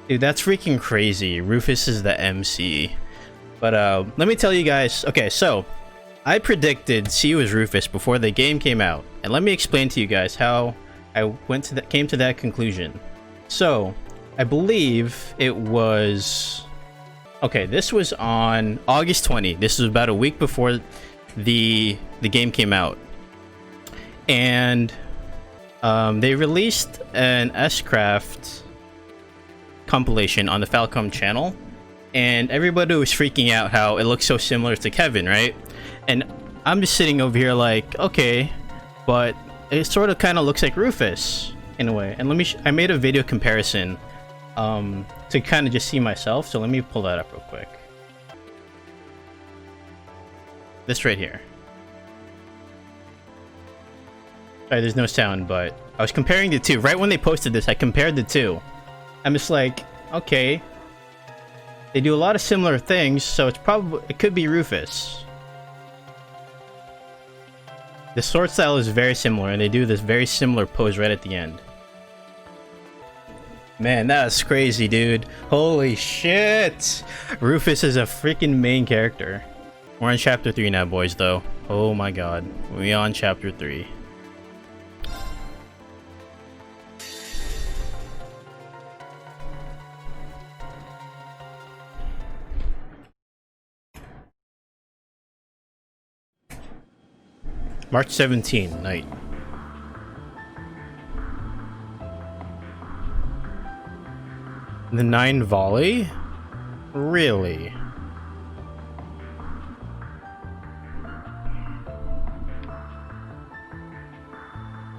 Dude, that's freaking crazy. Rufus is the MC. But let me tell you guys. Okay, so I predicted C was Rufus before the game came out, and let me explain to you guys how I came to that conclusion. So I believe it was this was on August 20. This was about a week before the game came out, and they released an S-Craft compilation on the Falcom channel, and everybody was freaking out how it looks so similar to Kevin, right? And I'm just sitting over here like, okay, but it sort of kind of looks like Rufus in a way. And I made a video comparison to kind of just see myself, so let me pull that up real quick. This right here. Sorry, there's no sound, but I was comparing the two. Right when they posted this, I compared the two. I'm just like, okay, they do a lot of similar things, so it could be Rufus. The sword style is very similar, and they do this very similar pose right at the end. Man, that's crazy, dude. Holy shit! Rufus is a freaking main character. We're on chapter 3 now, boys, though. Oh my god. We're on chapter 3. March 17, night. The 9 volley? Really?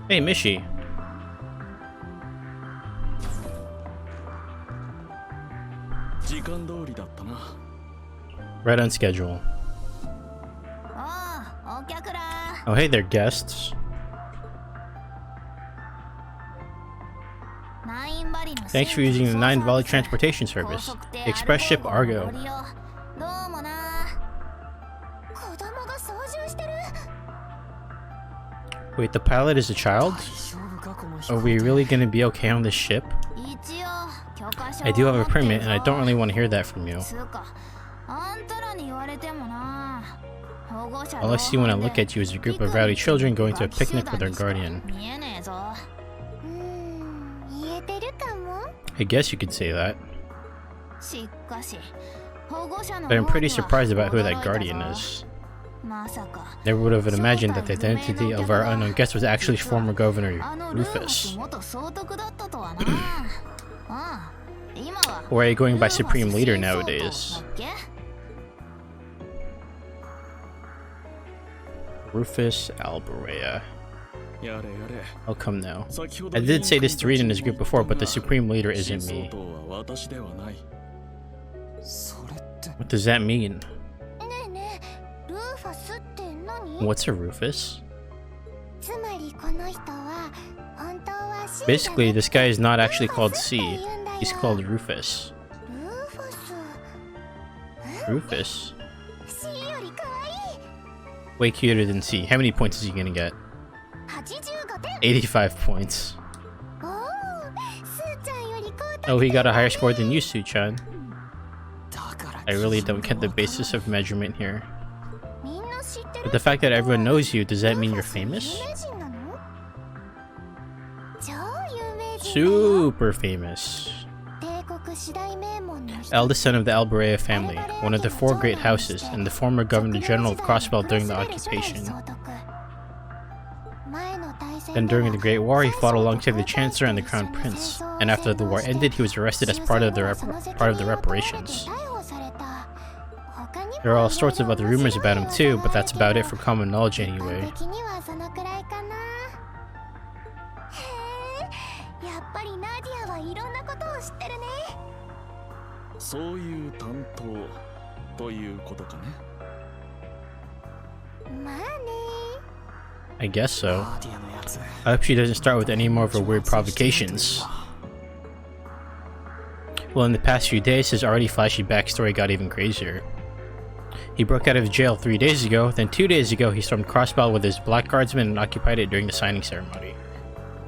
Hey, Mishi. Right on schedule. Oh, hey there, guests. Thanks for using the 9 volley transportation service. The express ship Argo. Wait, the pilot is a child? Are we really gonna be okay on this ship? I do have a permit, and I don't really want to hear that from you. All I see when I look at you is a group of rowdy children going to a picnic with their guardian. I guess you could say that. But I'm pretty surprised about who that guardian is. Never would have imagined that the identity of our unknown guest was actually former Governor Rufus. Or are you going by Supreme Leader nowadays? Rufus Alberea. I'll come now. I did say this to read in this group before, but the Supreme Leader isn't me. What does that mean? What's a Rufus? Basically, this guy is not actually called C. He's called Rufus. Rufus? Way cuter than C. How many points is he gonna get? 85 points. Oh, he got a higher score than you, Su-chan. I really don't get the basis of measurement here. But the fact that everyone knows you, does that mean you're famous? Super famous. Eldest son of the Alberea family, one of the 4 great houses, and the former Governor General of Crossbell during the occupation. Then during the Great War, he fought alongside the Chancellor and the Crown Prince, and after the war ended, he was arrested as part of the reparations. There are all sorts of other rumors about him too, but that's about it for common knowledge anyway. I guess so. I hope she doesn't start with any more of her weird provocations. Well, in the past few days, his already flashy backstory got even crazier. He broke out of jail 3 days ago, then 2 days ago he stormed Crossbell with his black guardsmen and occupied it during the signing ceremony.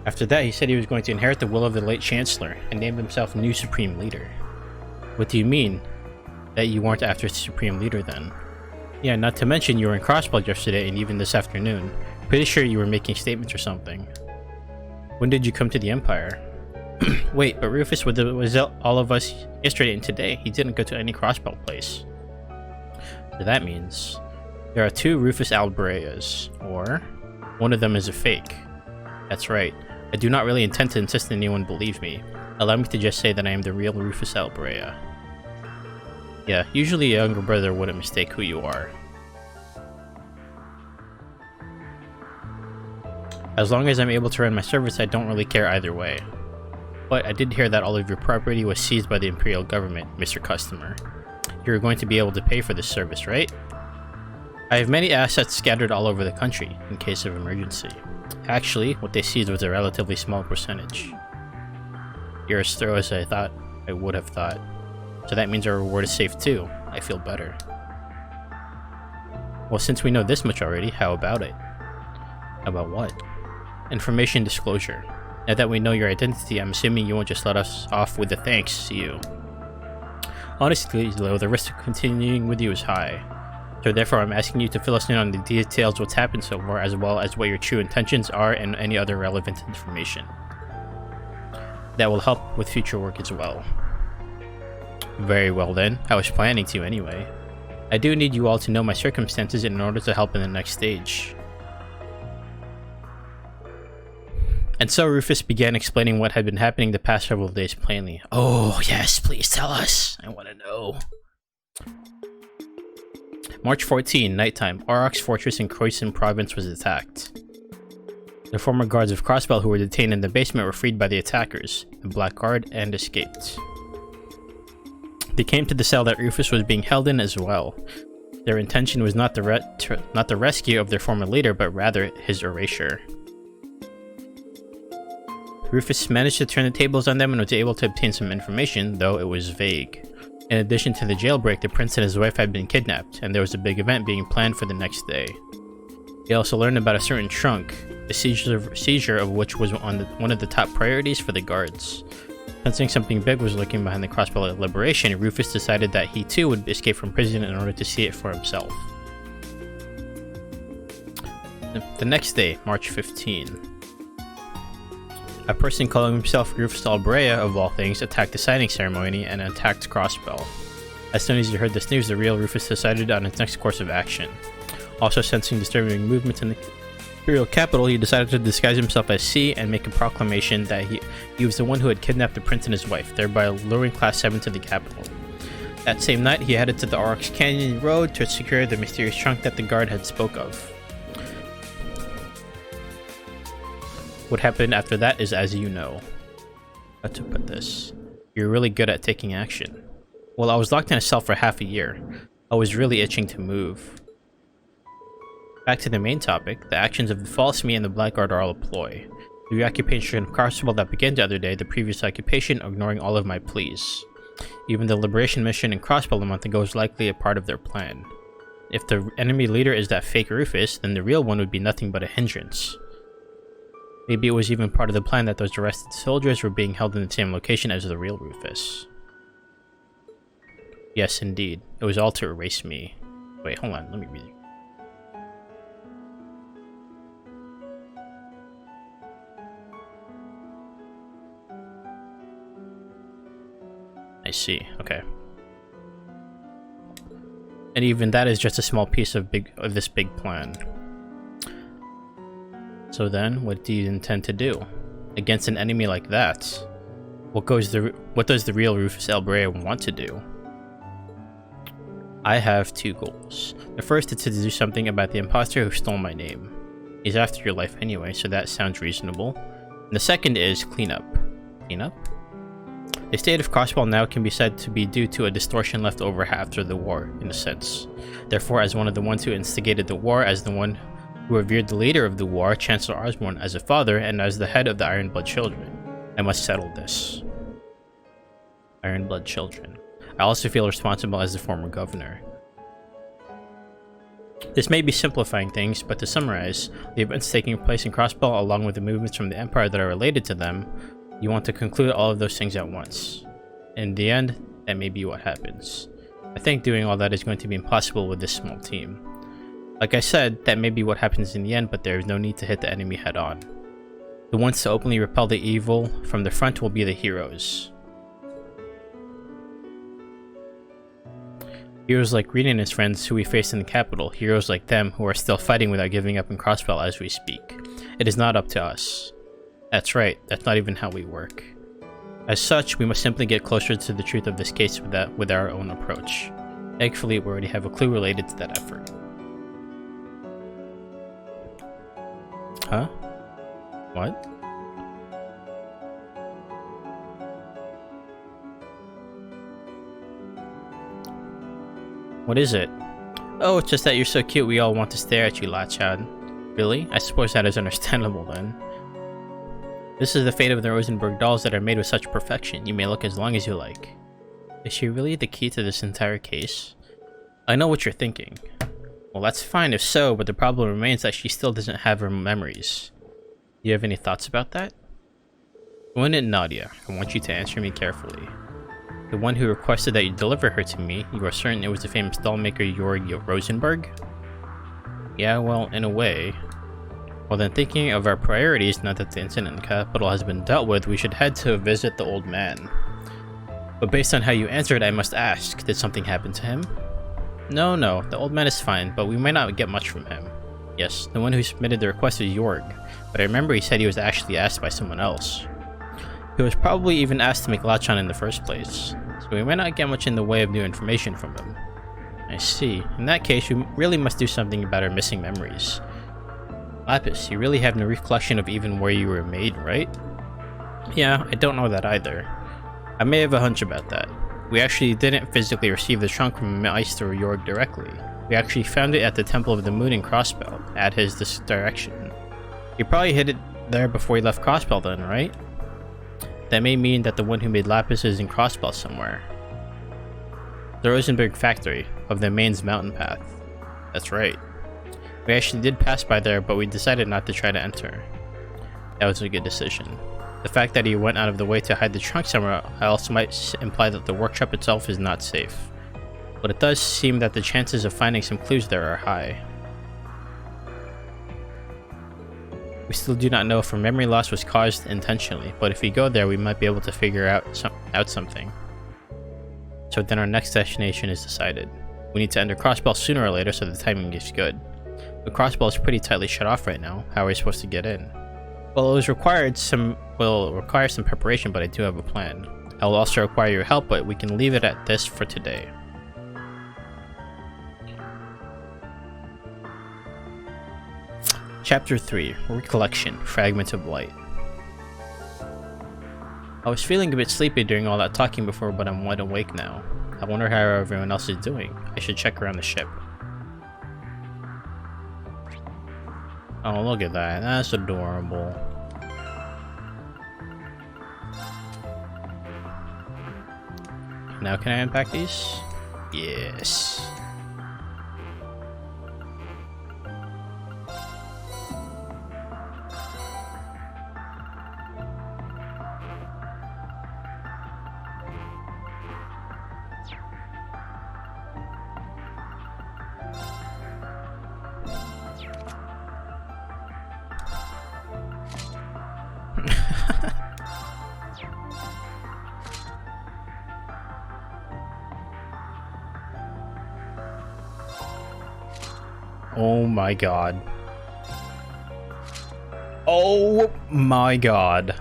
After that, he said he was going to inherit the will of the late Chancellor and named himself new Supreme Leader. What do you mean? That you weren't after Supreme Leader then? Yeah, not to mention you were in Crossbelt yesterday and even this afternoon. Pretty sure you were making statements or something. When did you come to the Empire? Wait, but Rufus was all of us yesterday and today. He didn't go to any Crossbelt place. So that means there are two Rufus Albereas, or one of them is a fake. That's right. I do not really intend to insist that anyone believe me. Allow me to just say that I am the real Rufus Alberea. Yeah, usually a younger brother wouldn't mistake who you are. As long as I'm able to run my service, I don't really care either way. But I did hear that all of your property was seized by the Imperial government, Mr. Customer. You're going to be able to pay for this service, right? I have many assets scattered all over the country, in case of emergency. Actually, what they seized was a relatively small percentage. You're as thorough as I would have thought. So that means our reward is safe too. I feel better. Well, since we know this much already, how about it? About what? Information disclosure. Now that we know your identity, I'm assuming you won't just let us off with a thanks to you. Honestly, though, the risk of continuing with you is high. So therefore, I'm asking you to fill us in on the details of what's happened so far, as well as what your true intentions are and any other relevant information. That will help with future work as well. Very well then, I was planning to anyway. I do need you all to know my circumstances in order to help in the next stage. And so Rufus began explaining what had been happening the past several days plainly. Oh yes, please tell us. I want to know. March 14, nighttime. Aurochs Fortress in Croyson Province was attacked. The former guards of Crossbelt who were detained in the basement were freed by the attackers, the Black Guard, and escaped. They came to the cell that Rufus was being held in as well. Their intention was not the rescue of their former leader, but rather his erasure. Rufus managed to turn the tables on them and was able to obtain some information, though it was vague. In addition to the jailbreak, the prince and his wife had been kidnapped, and there was a big event being planned for the next day. He also learned about a certain trunk, the seizure of which was one of the top priorities for the guards. Sensing something big was lurking behind the Crossbelt liberation, Rufus decided that he too would escape from prison in order to see it for himself. The next day, March 15. A person calling himself Rufus Alberea, of all things, attacked the signing ceremony and attacked Crossbelt. As soon as he heard this news, the real Rufus decided on his next course of action. Also sensing disturbing movements in the Imperial capital, he decided to disguise himself as C and make a proclamation that he was the one who had kidnapped the prince and his wife, thereby luring Class 7 to the capital. That same night, he headed to the Aurochs Canyon Road to secure the mysterious trunk that the guard had spoke of. What happened after that is as you know. How to put this? You're really good at taking action. Well, I was locked in a cell for half a year. I was really itching to move. Back to the main topic, the actions of the false me and the Blackguard are all a ploy. The reoccupation of Crossbelt that began the other day, the previous occupation, ignoring all of my pleas. Even the liberation mission in Crossbelt a month ago is likely a part of their plan. If the enemy leader is that fake Rufus, then the real one would be nothing but a hindrance. Maybe it was even part of the plan that those arrested soldiers were being held in the same location as the real Rufus. Yes, indeed. It was all to erase me. Wait, hold on, let me read it. I see, okay. And even that is just a small piece of this big plan. So then, what do you intend to do? Against an enemy like that? What does the real Rufus Alberea want to do? I have two goals. The first is to do something about the imposter who stole my name. He's after your life anyway, so that sounds reasonable. And the second is cleanup. Cleanup? The state of Crossbelt now can be said to be due to a distortion left over after the war, in a sense. Therefore, as one of the ones who instigated the war, as the one who revered the leader of the war, Chancellor Osborne, as a father, and as the head of the Ironblood children, I must settle this. Ironblood children. I also feel responsible as the former governor. This may be simplifying things, but to summarize, the events taking place in Crossbell along with the movements from the Empire that are related to them, you want to conclude all of those things at once. In the end, that may be what happens. I think doing all that is going to be impossible with this small team. Like I said, that may be what happens in the end, but there is no need to hit the enemy head on. The ones to openly repel the evil from the front will be the heroes. Heroes like Reed and his friends who we faced in the capital, heroes like them who are still fighting without giving up in Crossbell as we speak. It is not up to us. That's right, that's not even how we work. As such, we must simply get closer to the truth of this case with our own approach. Thankfully, we already have a clue related to that effort. Huh? What? What is it? Oh, it's just that you're so cute we all want to stare at you, Lachad. Really? I suppose that is understandable then. This is the fate of the Rosenberg dolls that are made with such perfection. You may look as long as you like. Is she really the key to this entire case? I know what you're thinking. Well, that's fine if so, but the problem remains that she still doesn't have her memories. Do you have any thoughts about that? When it Nadia, I want you to answer me carefully. The one who requested that you deliver her to me, you are certain it was the famous doll maker Jorg Rosenberg? Yeah, well, in a way. Well then, thinking of our priorities, now that the incident in the capital has been dealt with, we should head to visit the old man. But based on how you answered, I must ask, did something happen to him? No, the old man is fine, but we might not get much from him. Yes, the one who submitted the request was Jorg, but I remember he said he was actually asked by someone else. He was probably even asked to make Lachon in the first place, so we might not get much in the way of new information from him. I see. In that case, we really must do something about our missing memories. Lapis, you really have no recollection of even where you were made, right? Yeah, I don't know that either. I may have a hunch about that. We actually didn't physically receive the trunk from Meister Jorg directly. We actually found it at the Temple of the Moon in Crossbell, at his direction. He probably hid it there before he left Crossbell then, right? That may mean that the one who made Lapis is in Crossbell somewhere. The Rosenberg factory, of the Mainz mountain path. That's right. We actually did pass by there, but we decided not to try to enter. That was a good decision. The fact that he went out of the way to hide the trunk somewhere else might imply that the workshop itself is not safe. But it does seem that the chances of finding some clues there are high. We still do not know if her memory loss was caused intentionally, but if we go there, we might be able to figure out something. So then our next destination is decided. We need to enter Crossbell sooner or later so the timing is good. But Crossbell is pretty tightly shut off right now. How are we supposed to get in? Well, it will require some preparation, but I do have a plan. I will also require your help, but we can leave it at this for today. Chapter 3, Recollection, Fragments of Light. I was feeling a bit sleepy during all that talking before, but I'm wide awake now. I wonder how everyone else is doing. I should check around the ship. Oh, look at that. That's adorable. Now can I unpack these? Yes. Oh my god. Oh my god.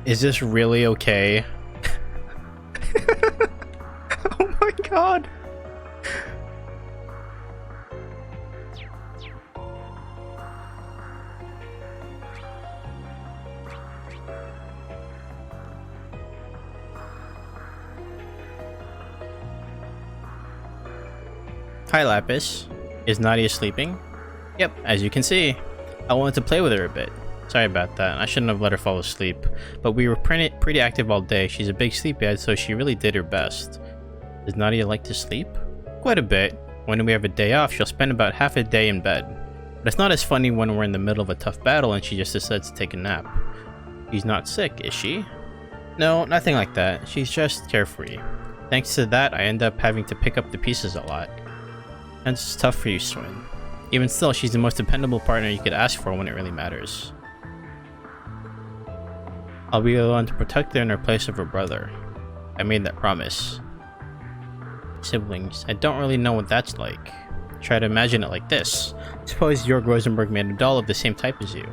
Is this really okay? Oh my god. Hi Lapis. Is Nadia sleeping? Yep, as you can see. I wanted to play with her a bit. Sorry about that, I shouldn't have let her fall asleep. But we were pretty active all day. She's a big sleepyhead, so she really did her best. Does Nadia like to sleep? quite a bit. When we have a day off, she'll spend about half a day in bed. But it's not as funny when we're in the middle of a tough battle and she just decides to take a nap. She's not sick, is she? No, nothing like that. She's just carefree. Thanks to that, I end up having to pick up the pieces a lot. And it's tough for you, Swin. Even still, she's the most dependable partner you could ask for when it really matters. I'll be the one to protect her in her place of her brother. I made that promise. Siblings. I don't really know what that's like. Try to imagine it like this. Suppose Jörg Rosenberg made a doll of the same type as you.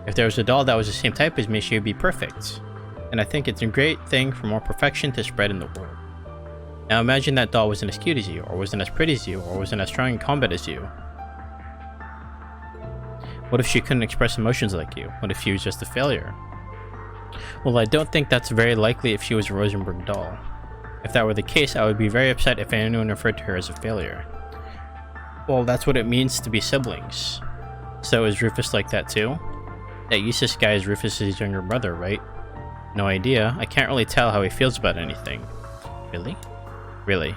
If there was a doll that was the same type as me, she would be perfect. And I think it's a great thing for more perfection to spread in the world. Now imagine that doll wasn't as cute as you, or wasn't as pretty as you, or wasn't as strong in combat as you. What if she couldn't express emotions like you? What if she was just a failure? Well, I don't think that's very likely if she was a Rosenberg doll. If that were the case, I would be very upset if anyone referred to her as a failure. Well, that's what it means to be siblings. So is Rufus like that too? That useless guy is Rufus's younger brother, right? No idea. I can't really tell how he feels about anything. Really? Really.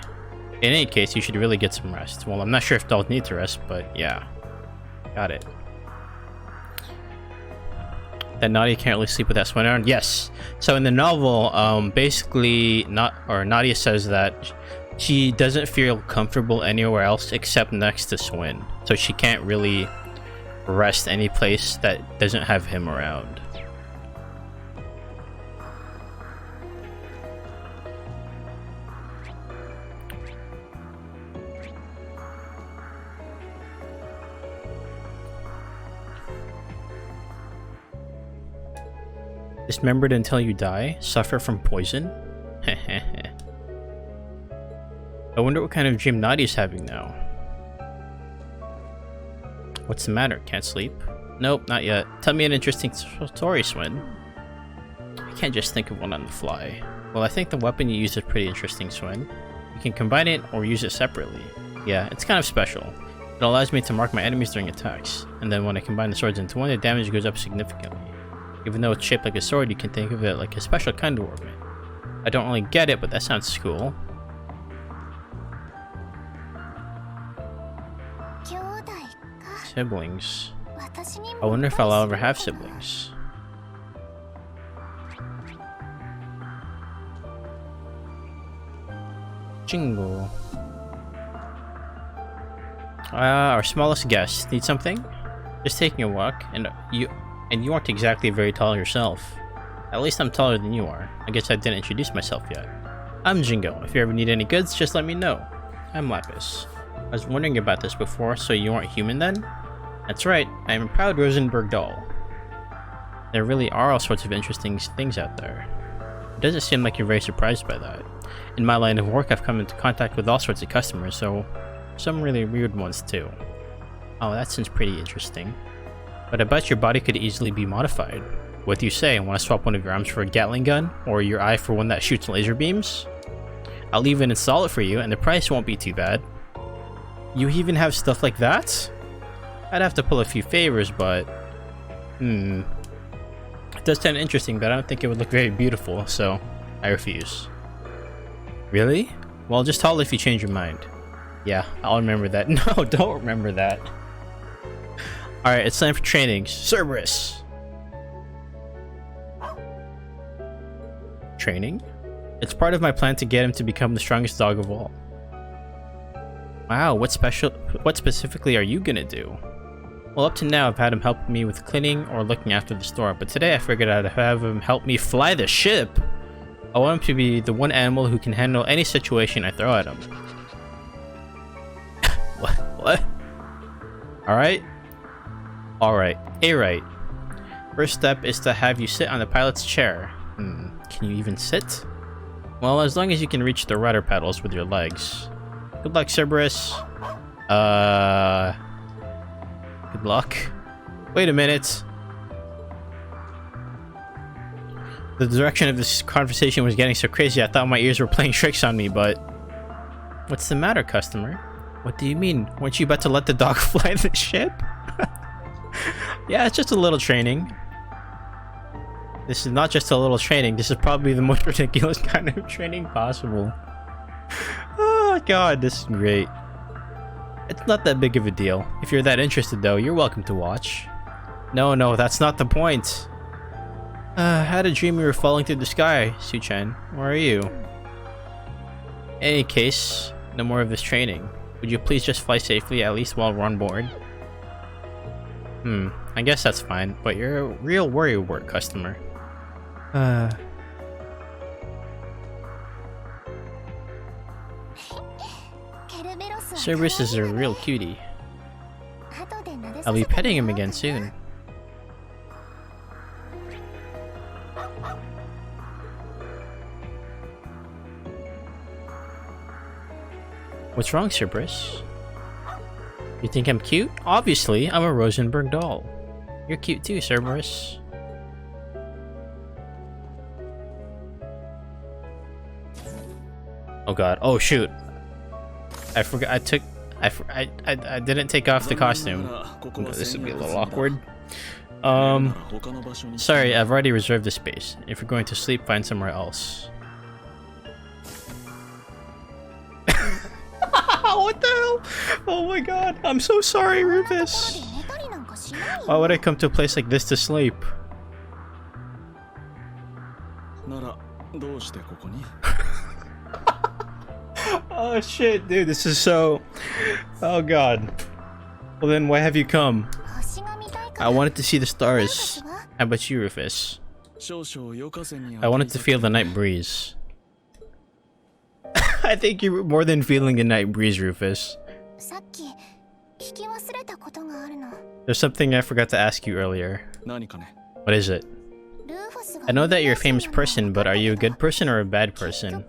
In any case, you should really get some rest. Well, I'm not sure if dolls need to rest, but yeah. Got it. That Nadia can't really sleep with that sweater on? Yes. So in the novel, basically, Nadia says that she doesn't feel comfortable anywhere else except next to Swin. So she can't really rest any place that doesn't have him around. Dismembered until you die? Suffer from poison? I wonder what kind of dream Nadia's having now. What's the matter? Can't sleep? Nope, not yet. Tell me an interesting story, Swin. I can't just think of one on the fly. Well, I think the weapon you use is pretty interesting, Swin. You can combine it or use it separately. Yeah, it's kind of special. It allows me to mark my enemies during attacks, and then when I combine the swords into one, the damage goes up significantly. Even though it's shaped like a sword, you can think of it like a special kind of weapon. I don't really get it, but that sounds cool. Siblings. I wonder if I'll ever have siblings. Jingle. Our smallest guest. Need something? Just taking a walk, and you aren't exactly very tall yourself. At least I'm taller than you are. I guess I didn't introduce myself yet. I'm Jingo. If you ever need any goods, just let me know. I'm Lapis. I was wondering about this before, so you aren't human then? That's right, I am a proud Rosenberg doll. There really are all sorts of interesting things out there. It doesn't seem like you're very surprised by that. In my line of work, I've come into contact with all sorts of customers, so some really weird ones too. Oh, that sounds pretty interesting. But I bet your body could easily be modified. What do you say? Want to swap one of your arms for a Gatling gun? Or your eye for one that shoots laser beams? I'll even install it for you, and the price won't be too bad. You even have stuff like that? I'd have to pull a few favors, but... It does sound interesting, but I don't think it would look very beautiful, so I refuse. Really? Well, just tell if you change your mind. Yeah, I'll remember that. No, don't remember that. Alright, it's time for training. Cerberus! Training? It's part of my plan to get him to become the strongest dog of all. Wow, what specifically are you gonna do? Well, up to now I've had him help me with cleaning or looking after the store, but today I figured I'd have him help me fly the ship! I want him to be the one animal who can handle any situation I throw at him. What? Alright? Alright. A-right. First step is to have you sit on the pilot's chair. Can you even sit? Well, as long as you can reach the rudder pedals with your legs. Good luck, Cerberus. Good luck. Wait a minute. The direction of this conversation was getting so crazy I thought my ears were playing tricks on me, but... What's the matter, customer? What do you mean? Weren't you about to let the dog fly the ship? Yeah, it's just a little training. This is not just a little training. This is probably the most ridiculous kind of training possible. Oh god, this is great. It's not that big of a deal. If you're that interested though, you're welcome to watch. No, that's not the point. I had a dream we were falling through the sky, Su-chan. Where are you? In any case, no more of this training. Would you please just fly safely, at least while we're on board? I guess that's fine, but you're a real worry work customer. Cerberus is a real cutie. I'll be petting him again soon. What's wrong, Cerberus? You think I'm cute? Obviously, I'm a Rosenberg doll. You're cute too, Cerberus. Oh god. Oh shoot. I forgot. I didn't take off the costume. This would be a little awkward. Sorry, I've already reserved the space. If you're going to sleep, find somewhere else. What the hell? Oh my god. I'm so sorry, Rufus. Why would I come to a place like this to sleep? Oh shit, dude, this is so... Oh god. Well then, why have you come? I wanted to see the stars. How about you, Rufus? I wanted to feel the night breeze. I think you're more than feeling the night breeze, Rufus. There's something I forgot to ask you earlier. What is it? I know that you're a famous person, but are you a good person or a bad person?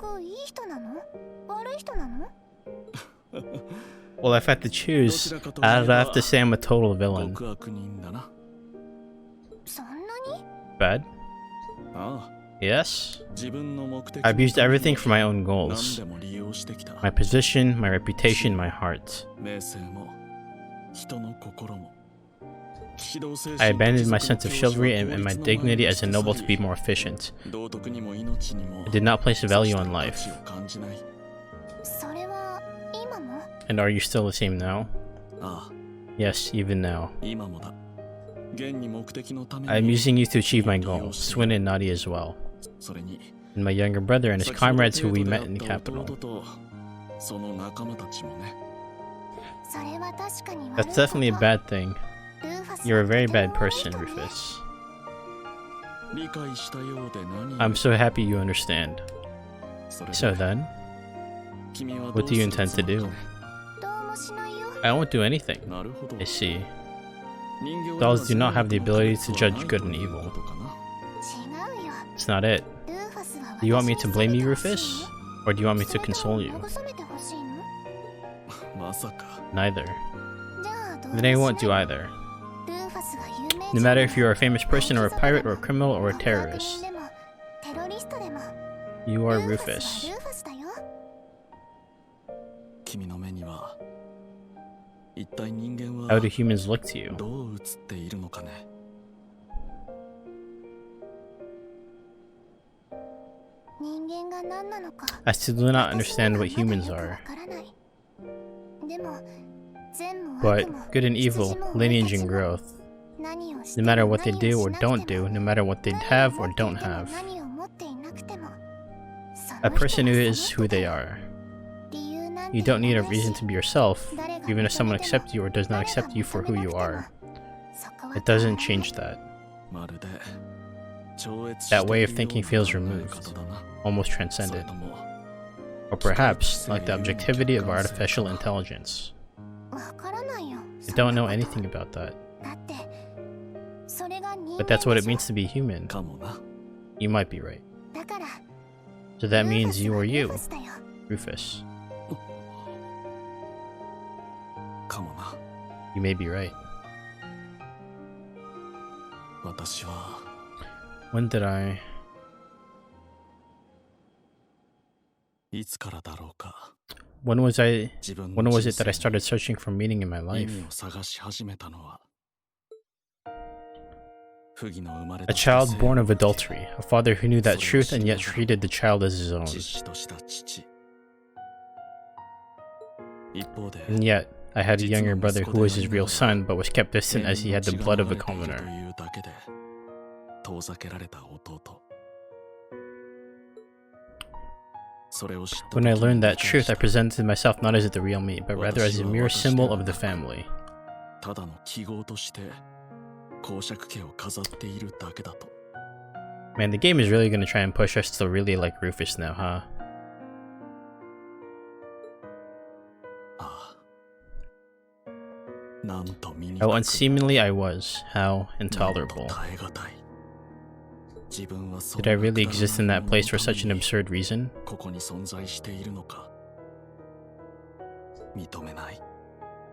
Well, if I had to choose, I'd have to say I'm a total villain. Bad? Yes? I've used everything for my own goals. My position, my reputation, my heart. I abandoned my sense of chivalry and my dignity as a noble to be more efficient. I did not place a value on life. And are you still the same now? Yes, even now. I am using you to achieve my goals, Swin and Nadia as well. And my younger brother and his comrades who we met in the capital. That's definitely a bad thing. You're a very bad person, Rufus. I'm so happy you understand. So then, what do you intend to do? I won't do anything. I see. Dolls do not have the ability to judge good and evil. It's not it. Do you want me to blame you, Rufus? Or do you want me to console you? Neither. Then I won't do either. No matter if you're a famous person or a pirate or a criminal or a terrorist. You are Rufus. How do humans look to you? I still do not understand what humans are. But good and evil, lineage and growth. No matter what they do or don't do, no matter what they have or don't have. A person who is who they are. You don't need a reason to be yourself, even if someone accepts you or does not accept you for who you are. It doesn't change that. That way of thinking feels removed, almost transcended. Or perhaps, like the objectivity of artificial intelligence. I don't know anything about that. But that's what it means to be human. You might be right. So that means you are you, Rufus. You may be right. When did I... When was it that I started searching for meaning in my life? A child born of adultery, a father who knew that truth and yet treated the child as his own. And yet, I had a younger brother who was his real son, but was kept distant as he had the blood of a commoner. When I learned that truth, I presented myself not as the real me, but rather as a mere symbol of the family. Man, the game is really gonna try and push us to really like Rufus now, huh? How unseemly I was, how intolerable. Did I really exist in that place for such an absurd reason?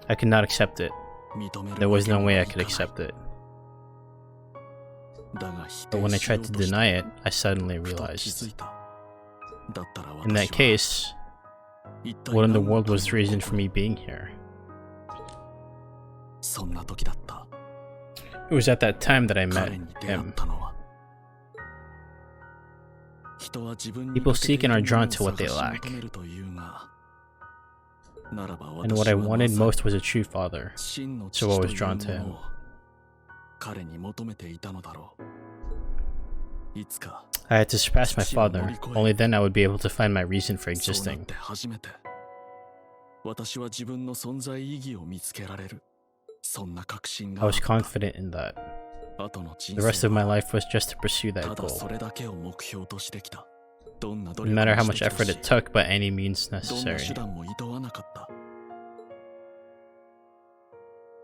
I could not accept it. There was no way I could accept it. But when I tried to deny it, I suddenly realized. In that case, what in the world was the reason for me being here? It was at that time that I met him. People seek and are drawn to what they lack. And what I wanted most was a true father, so I was drawn to him. I had to surpass my father, only then I would be able to find my reason for existing. I was confident in that. The rest of my life was just to pursue that goal. No matter how much effort it took, by any means necessary.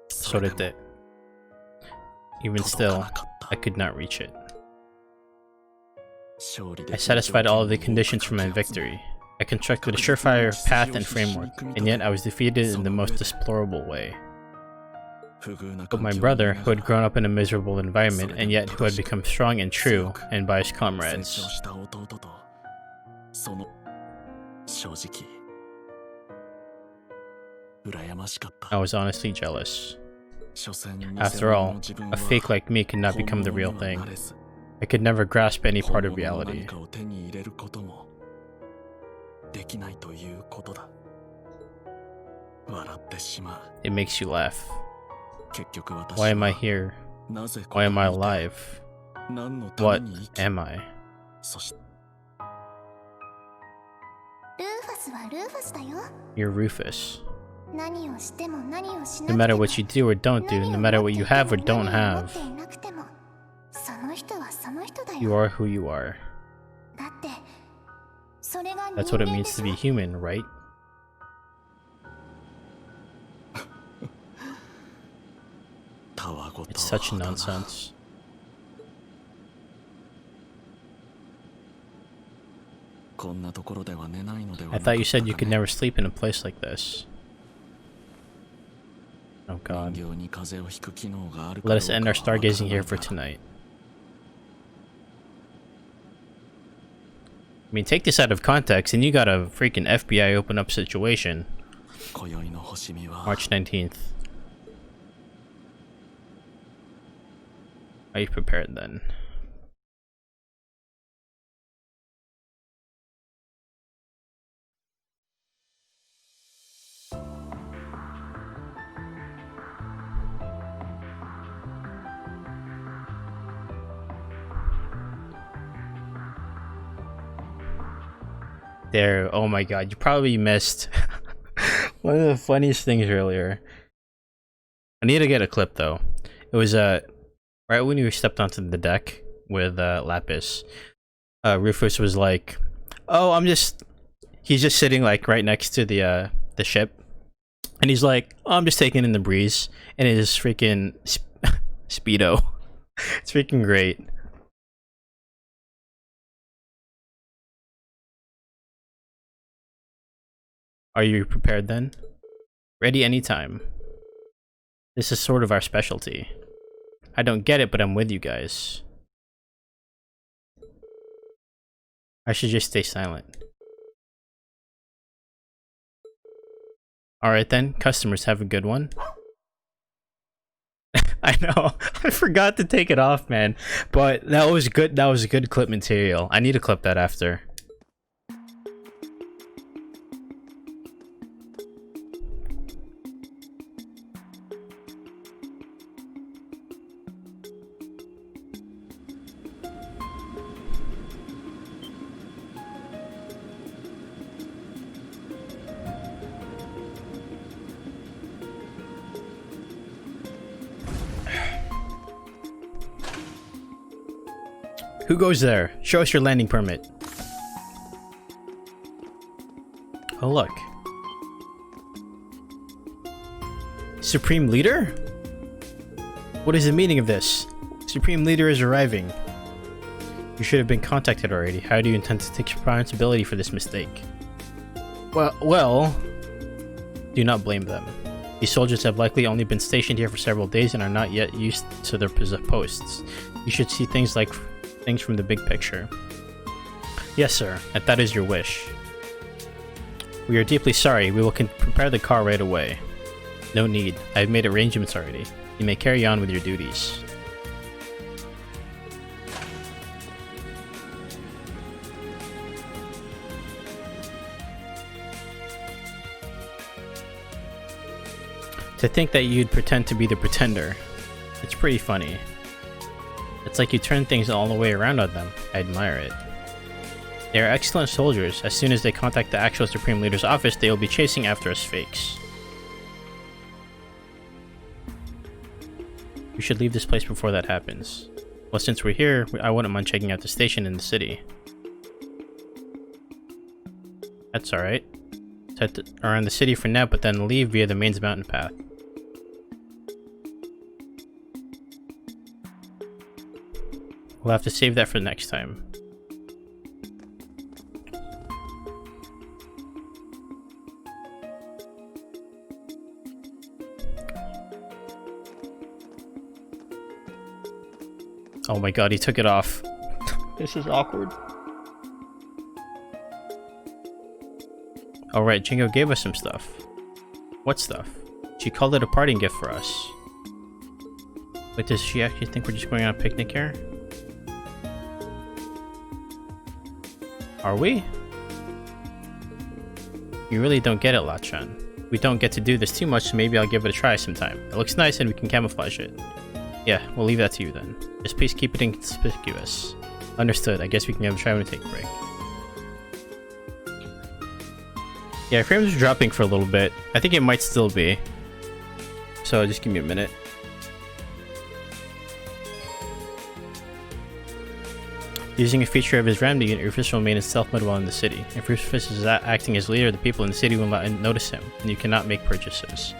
So did it. Even still, I could not reach it. I satisfied all of the conditions for my victory. I constructed a surefire path and framework, and yet I was defeated in the most deplorable way. But my brother, who had grown up in a miserable environment, and yet who had become strong and true, and by his comrades. I was honestly jealous. After all, a fake like me could not become the real thing. I could never grasp any part of reality. It makes you laugh. Why am I here? Why am I alive? What am I? You're Rufus. No matter what you do or don't do, no matter what you have or don't have, you are who you are. That's what it means to be human, right? It's such nonsense. I thought you said you could never sleep in a place like this. Oh god. Let us end our stargazing here for tonight. I mean, take this out of context and you got a freaking FBI open up situation. March 19th. Are you prepared then? There, oh my god, you probably missed one of the funniest things earlier. I need to get a clip though. It was right when you stepped onto the deck with Lapis, Rufus was like, "Oh, he's just sitting like right next to the ship," and he's like, "Oh, I'm just taking in the breeze," and it is freaking speedo. It's freaking great. Are you prepared then? Ready anytime. This is sort of our specialty. I don't get it, but I'm with you guys. I should just stay silent. Alright then, customers, have a good one. I know, I forgot to take it off, man. But that was good, that was good clip material. I need to clip that after. Who goes there? Show us your landing permit. Oh, look. Supreme Leader? What is the meaning of this? Supreme Leader is arriving. You should have been contacted already. How do you intend to take responsibility for this mistake? Well, do not blame them. These soldiers have likely only been stationed here for several days and are not yet used to their posts. You should see things from the big picture. Yes, sir, and that is your wish. We are deeply sorry. We will prepare the car right away. No need. I have made arrangements already. You may carry on with your duties. To think that you'd pretend to be the pretender. It's pretty funny. It's like you turn things all the way around on them. I admire it. They are excellent soldiers. As soon as they contact the actual Supreme Leader's office, they will be chasing after us fakes. We should leave this place before that happens. Well, since we're here, I wouldn't mind checking out the station in the city. That's alright. Head around the city for now, but then leave via the main mountain path. We'll have to save that for next time. Oh my god, he took it off. This is awkward. Alright, Jingo gave us some stuff. What stuff? She called it a parting gift for us. Wait, does she actually think we're just going on a picnic here? Are we? You really don't get it, Lachan. We don't get to do this too much, so maybe I'll give it a try sometime. It looks nice and we can camouflage it. Yeah, we'll leave that to you then. Just please keep it inconspicuous. Understood. I guess we can have a try when we take a break. Yeah, frames are dropping for a little bit. I think it might still be. So just give me a minute. Using a feature of his remedy, Rufus will remain in stealth mode while in the city. If Rufus is acting as leader, the people in the city will not notice him, and you cannot make purchases.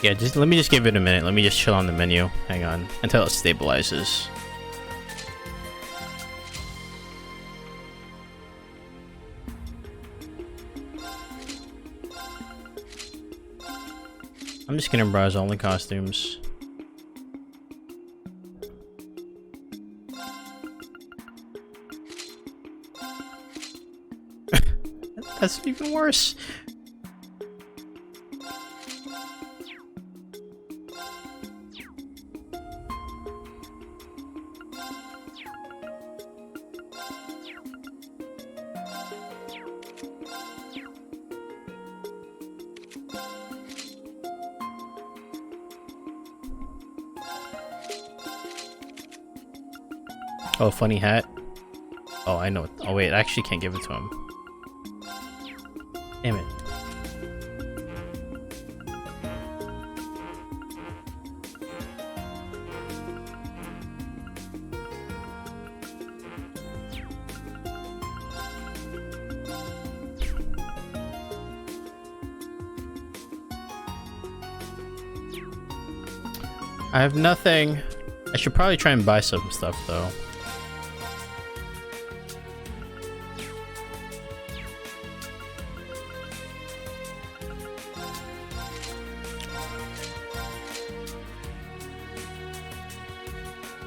Yeah, let me just give it a minute. Let me just chill on the menu. Hang on. Until it stabilizes. I'm just gonna browse all the costumes. That's even worse. Oh, funny hat. Oh, I know. Oh, wait. I actually can't give it to him. Damn it. I have nothing. I should probably try and buy some stuff, though.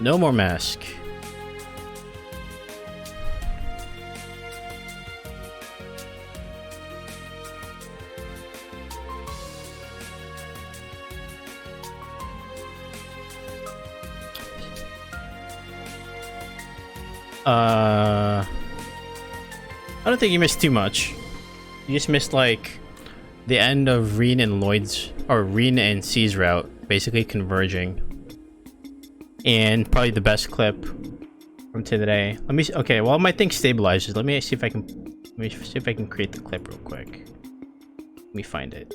No more mask. I don't think you missed too much. You just missed like the end of Reen and Lloyd's, or Reen and C's route, basically converging. And probably the best clip from today. Let me see. Okay, well my thing stabilizes. Let me see if I can create the clip real quick. Let me find it.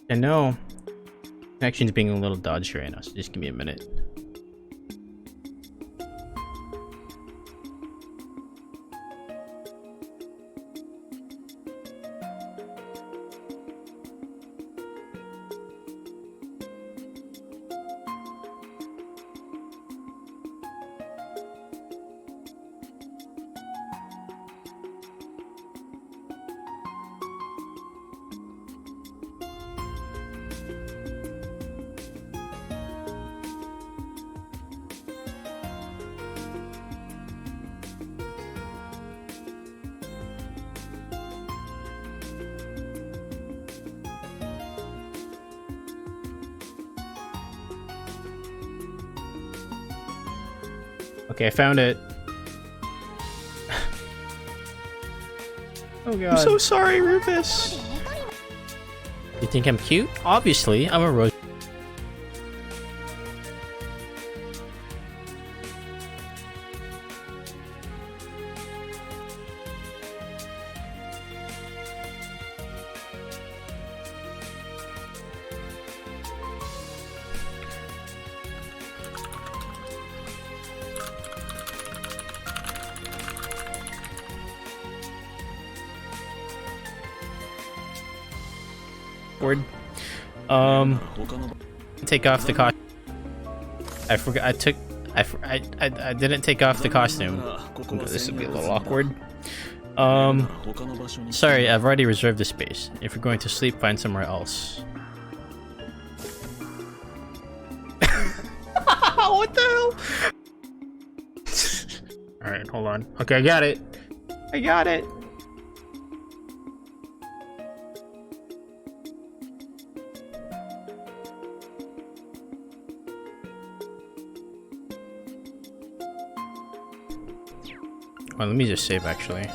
I know connection's being a little dodgy right now, so just give me a minute. Okay, I found it. Oh god. I'm so sorry, Rufus. You think I'm cute? Obviously, I'm a rose. Take off the costume. I forgot. I didn't take off the costume. This would be a little awkward. Sorry, I've already reserved the space. If you're going to sleep, find somewhere else. What the hell? All right, hold on. Okay, I got it. I got it. Well, let me just save actually.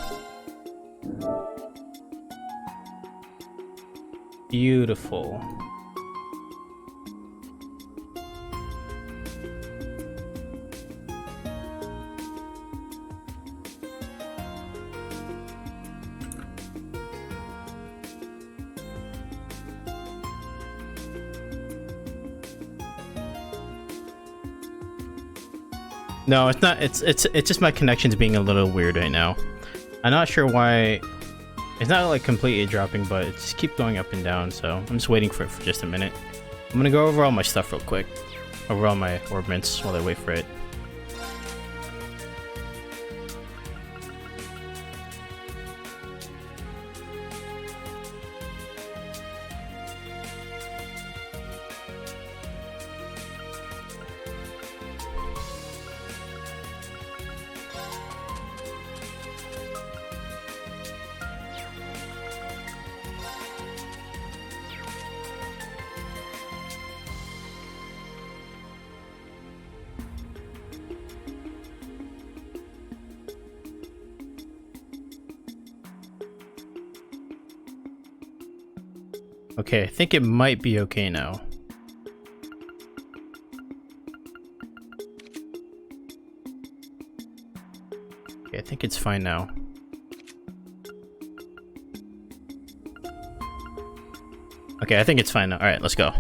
Beautiful. No, it's not. It's just my connection's being a little weird right now. I'm not sure why. It's not like completely dropping, but it just keeps going up and down. So I'm just waiting for it for just a minute. I'm gonna go over all my stuff real quick, over all my orbments while I wait for it. Okay, I think it might be okay now. Okay, I think it's fine now. Okay, I think it's fine now. Alright, let's go.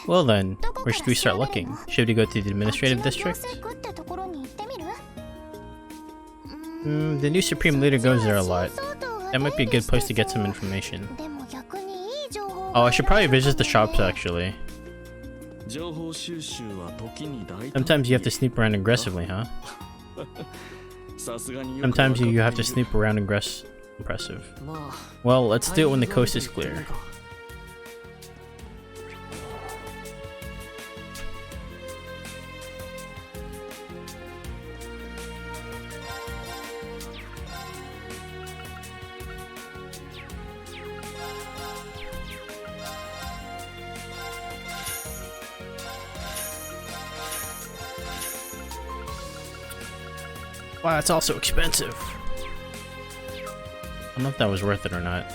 Well then, where should we start looking? Should we go to the administrative district? The new Supreme Leader goes there a lot. That might be a good place to get some information. Oh, I should probably visit the shops actually. Sometimes you have to snoop around aggressively, huh? Sometimes you have to snoop around impressive. Well, let's do it when the coast is clear. Wow, it's also expensive. I don't know if that was worth it or not.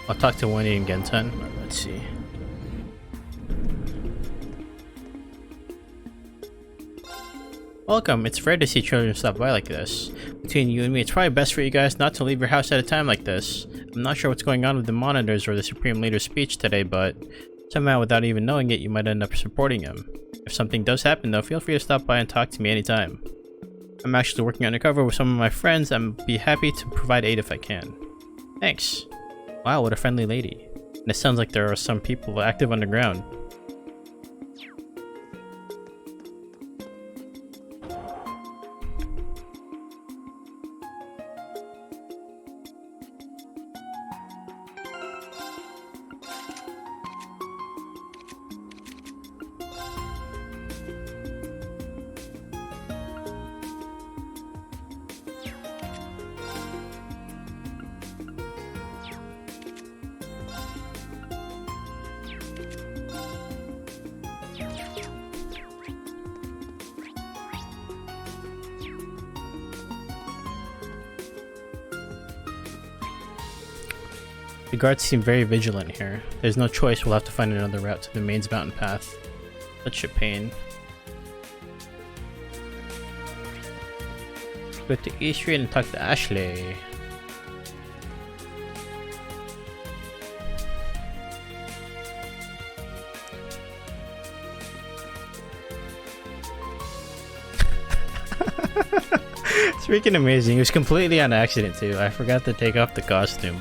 I'll talk to Winnie and Genton. Let's see. Welcome. It's rare to see children stop by like this. Between you and me, it's probably best for you guys not to leave your house at a time like this. I'm not sure what's going on with the monitors or the Supreme Leader's speech today, but somehow without even knowing it, you might end up supporting him. If something does happen though, feel free to stop by and talk to me anytime. I'm actually working undercover with some of my friends and be happy to provide aid if I can. Thanks. Wow, what a friendly lady. And it sounds like there are some people active underground. The guards seem very vigilant here. There's no choice, we'll have to find another route to the mains mountain path. Such a pain. Go to East Street and talk to Ashley. It's freaking amazing. It was completely on accident too. I forgot to take off the costume.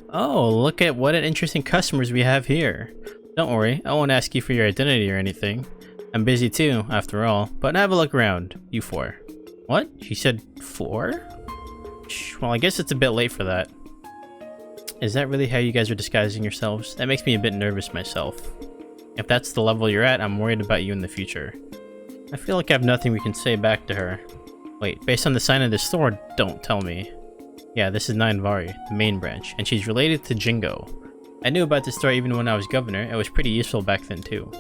Oh, look at what an interesting customers we have here. Don't worry, I won't ask you for your identity or anything. I'm busy too, after all, but have a look around. You four. What? She said 4? Well, I guess it's a bit late for that. Is that really how you guys are disguising yourselves? That makes me a bit nervous myself. If that's the level you're at, I'm worried about you in the future. I feel like I have nothing we can say back to her. Wait, based on the sign of this store, don't tell me. Yeah, this is Nainvari, the main branch, and she's related to Jingo. I knew about this store even when I was governor. It was pretty useful back then too.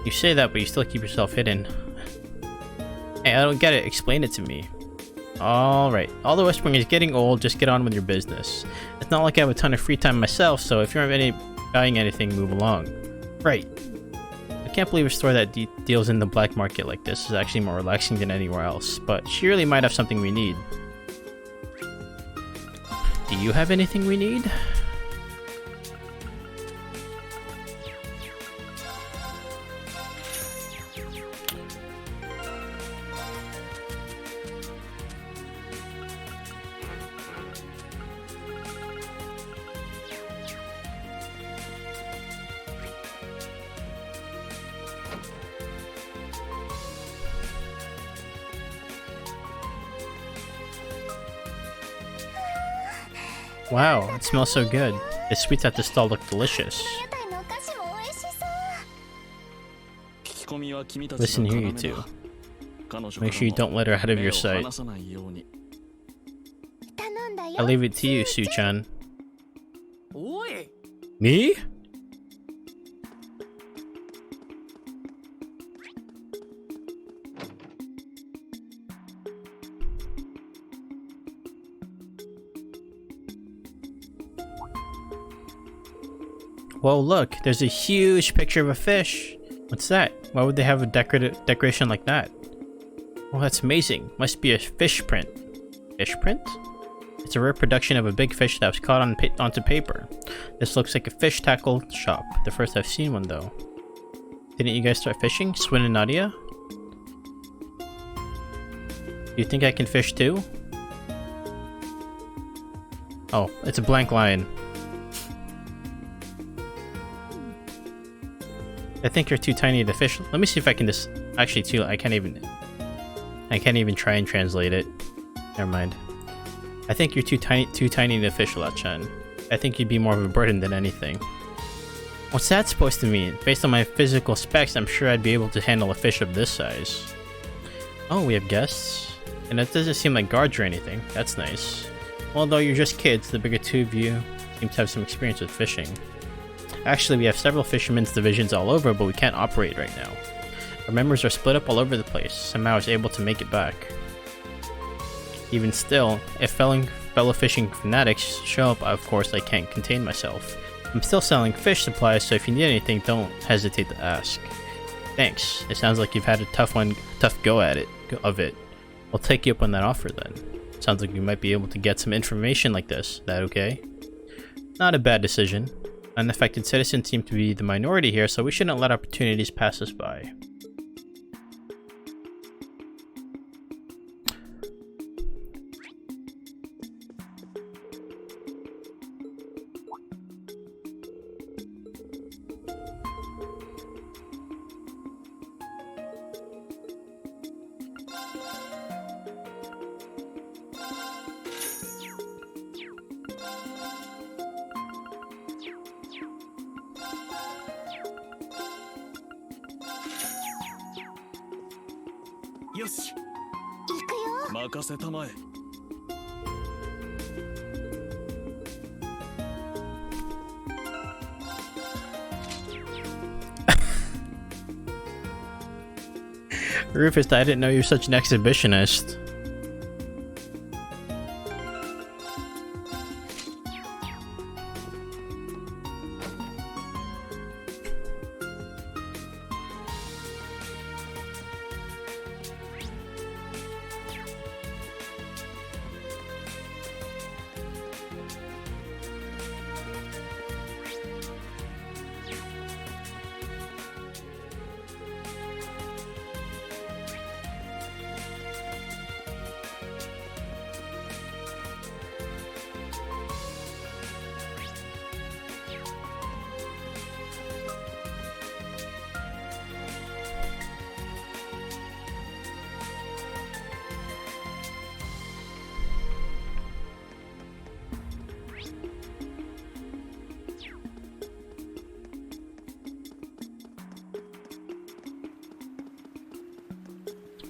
You say that, but you still keep yourself hidden. Hey, I don't get it. Explain it to me. Alright, all the Westwing is getting old, just get on with your business. It's not like I have a ton of free time myself, so if you're buying anything, move along. Right. I can't believe a store that deals in the black market like this is actually more relaxing than anywhere else, but she really might have something we need. Do you have anything we need? Wow, it smells so good. The sweets at the stall look delicious. 屋台のお菓子も美味しそう。 Listen here, you two. Make sure you don't let her out of your sight. 頼んだよ。 I'll leave it to you, Su-chan. Me? Whoa, look, there's a huge picture of a fish. What's that? Why would they have a decoration like that? Oh, that's amazing. Must be a fish print. Fish print? It's a rare production of a big fish that was caught onto paper. This looks like a fish tackle shop. The first I've seen one, though. Didn't you guys start fishing? Swin and Nadia? Do you think I can fish too? Oh, it's a blank line. I think you're too tiny to fish. Let me see if I can just... Actually, too, I can't even try and translate it. Never mind. I think you're too tiny to fish, La-chan. I think you'd be more of a burden than anything. What's that supposed to mean? Based on my physical specs, I'm sure I'd be able to handle a fish of this size. Oh, we have guests. And it doesn't seem like guards or anything. That's nice. Although you're just kids, the bigger two of you seem to have some experience with fishing. Actually, we have several fishermen's divisions all over, but we can't operate right now. Our members are split up all over the place. Somehow I was able to make it back. Even still, if fellow fishing fanatics show up, of course I can't contain myself. I'm still selling fish supplies, so if you need anything, don't hesitate to ask. Thanks. It sounds like you've had a tough go at it. I'll take you up on that offer then. Sounds like you might be able to get some information like this. That okay? Not a bad decision. Unaffected citizens seem to be the minority here, so we shouldn't let opportunities pass us by. Yoshi. 行くよ。任せたまえ。Rufus, I didn't know you're such an exhibitionist.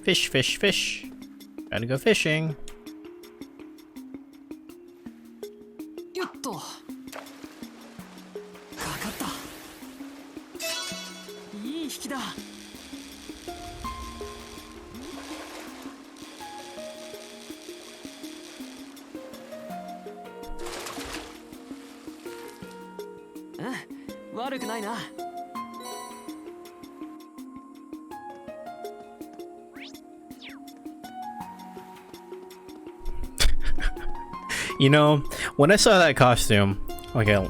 Fish, fish, fish. Gotta go fishing. You know, when I saw that costume, okay,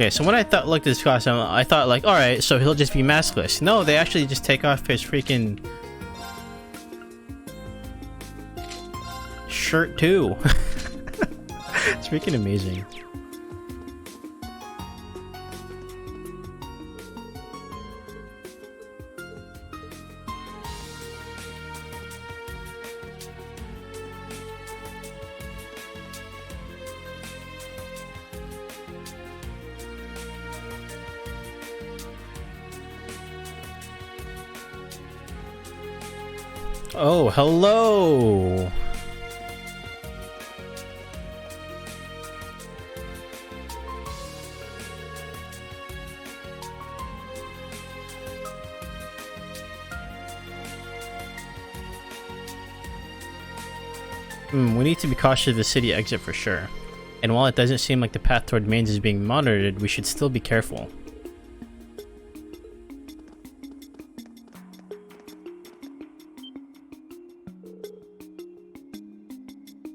so when I looked at this costume, I thought like, alright, so he'll just be maskless. No, they actually just take off his freaking shirt too. It's freaking amazing. Oh, hello! We need to be cautious of the city exit for sure. And while it doesn't seem like the path toward Mains is being monitored, we should still be careful.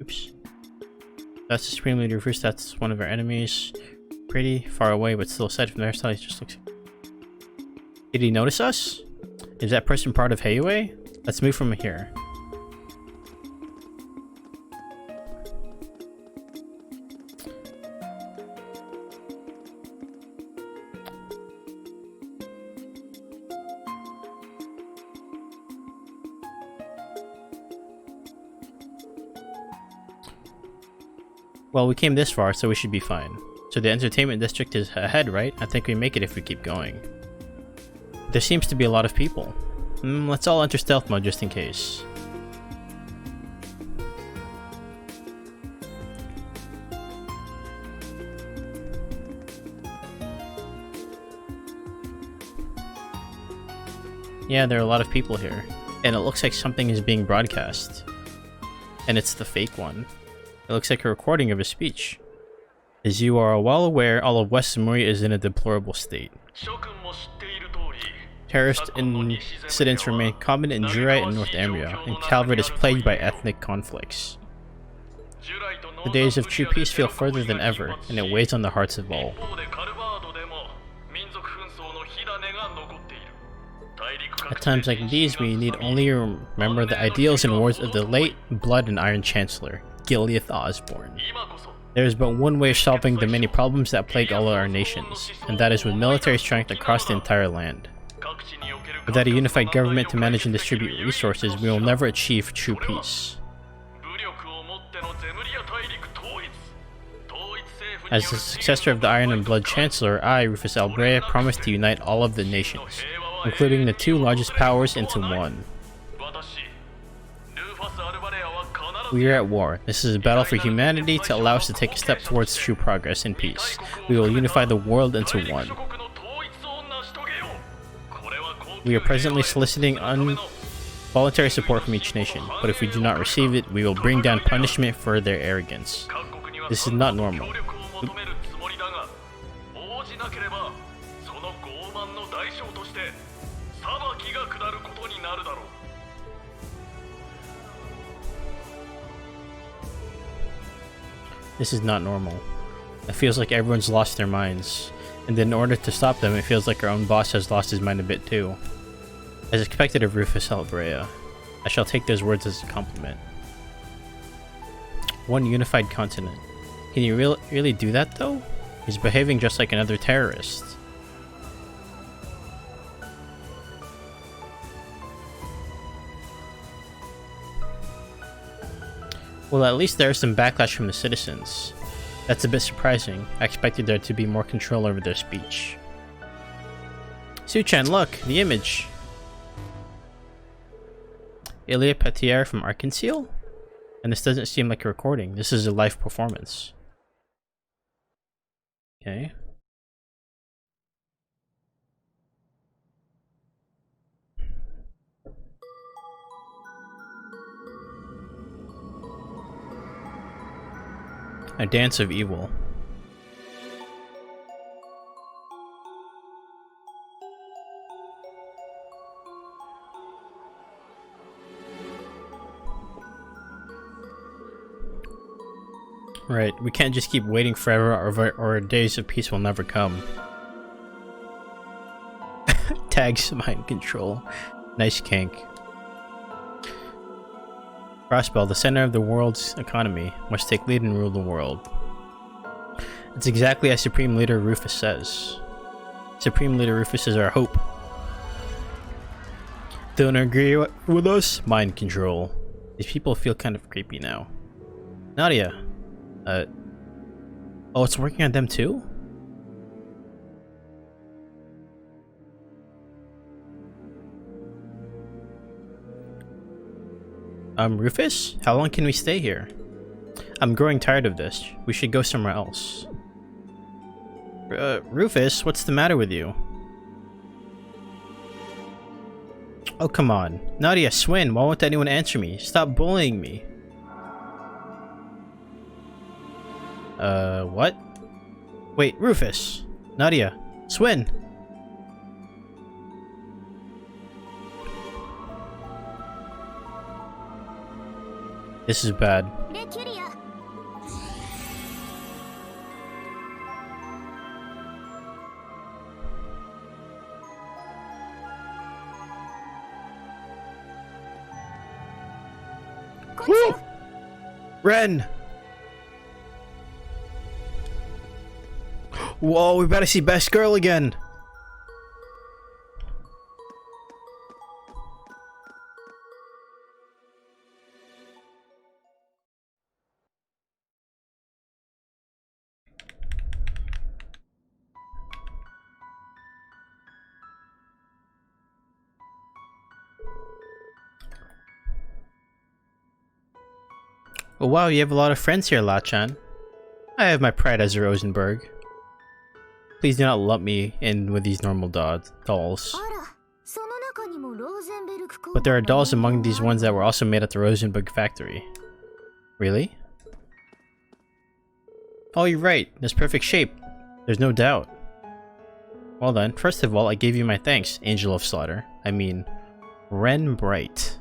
Oops. That's the Supreme Leader Rufus, that's one of our enemies. Pretty far away, but still aside from their side, he just looks... Did he notice us? Is that person part of Heiue? Let's move from here. Well, we came this far, so we should be fine. So the entertainment district is ahead, right? I think we make it if we keep going. There seems to be a lot of people. Let's all enter stealth mode just in case. Yeah, there are a lot of people here. And it looks like something is being broadcast. And it's the fake one. It looks like a recording of a speech. As you are well aware, all of West Samurai is in a deplorable state. Terrorist incidents remain common in Jurai and North Area, and Calvert is plagued by ethnic conflicts. The days of true peace feel further than ever, and it weighs on the hearts of all. At times like these, we need only remember the ideals and words of the late Blood and Iron Chancellor, Gileath Osborne. There is but one way of solving the many problems that plague all our nations, and that is with military strength across the entire land. Without a unified government to manage and distribute resources, we will never achieve true peace. As the successor of the Iron and Blood Chancellor, I, Rufus Albrea, promise to unite all of the nations, including the two largest powers, into one. We are at war. This is a battle for humanity to allow us to take a step towards true progress and peace. We will unify the world into one. We are presently soliciting voluntary support from each nation, but if we do not receive it, we will bring down punishment for their arrogance. This is not normal. This is not normal. It feels like everyone's lost their minds, and in order to stop them, it feels like our own boss has lost his mind a bit too. As expected of Rufus Albrea, I shall take those words as a compliment. One unified continent. Can you really do that though? He's behaving just like another terrorist. Well, at least there is some backlash from the citizens. That's a bit surprising. I expected there to be more control over their speech. Su-chan, look! The image! Ilya Petier from Arkansas? And this doesn't seem like a recording. This is a live performance. Okay. A dance of evil. Right, we can't just keep waiting forever or days of peace will never come. Tags mind control. Nice kink. Crossbell, the center of the world's economy, must take lead and rule the world. It's exactly as Supreme Leader Rufus says. Supreme Leader Rufus is our hope. Don't agree with us? Mind control. These people feel kind of creepy now. Nadia. Oh, it's working on them too? Rufus? How long can we stay here? I'm growing tired of this. We should go somewhere else. Rufus, what's the matter with you? Oh, come on. Nadia, Swin, why won't anyone answer me? Stop bullying me. What? Wait, Rufus. Nadia. Swin. This is bad. Woo! Ren! Whoa, we better see Best Girl again! Oh wow, you have a lot of friends here, Lachan. I have my pride as a Rosenberg. Please do not lump me in with these normal dolls. But there are dolls among these ones that were also made at the Rosenberg factory. Really? Oh, you're right. There's perfect shape. There's no doubt. Well then, first of all, I gave you my thanks, Angel of Slaughter. I mean, Ren Bright.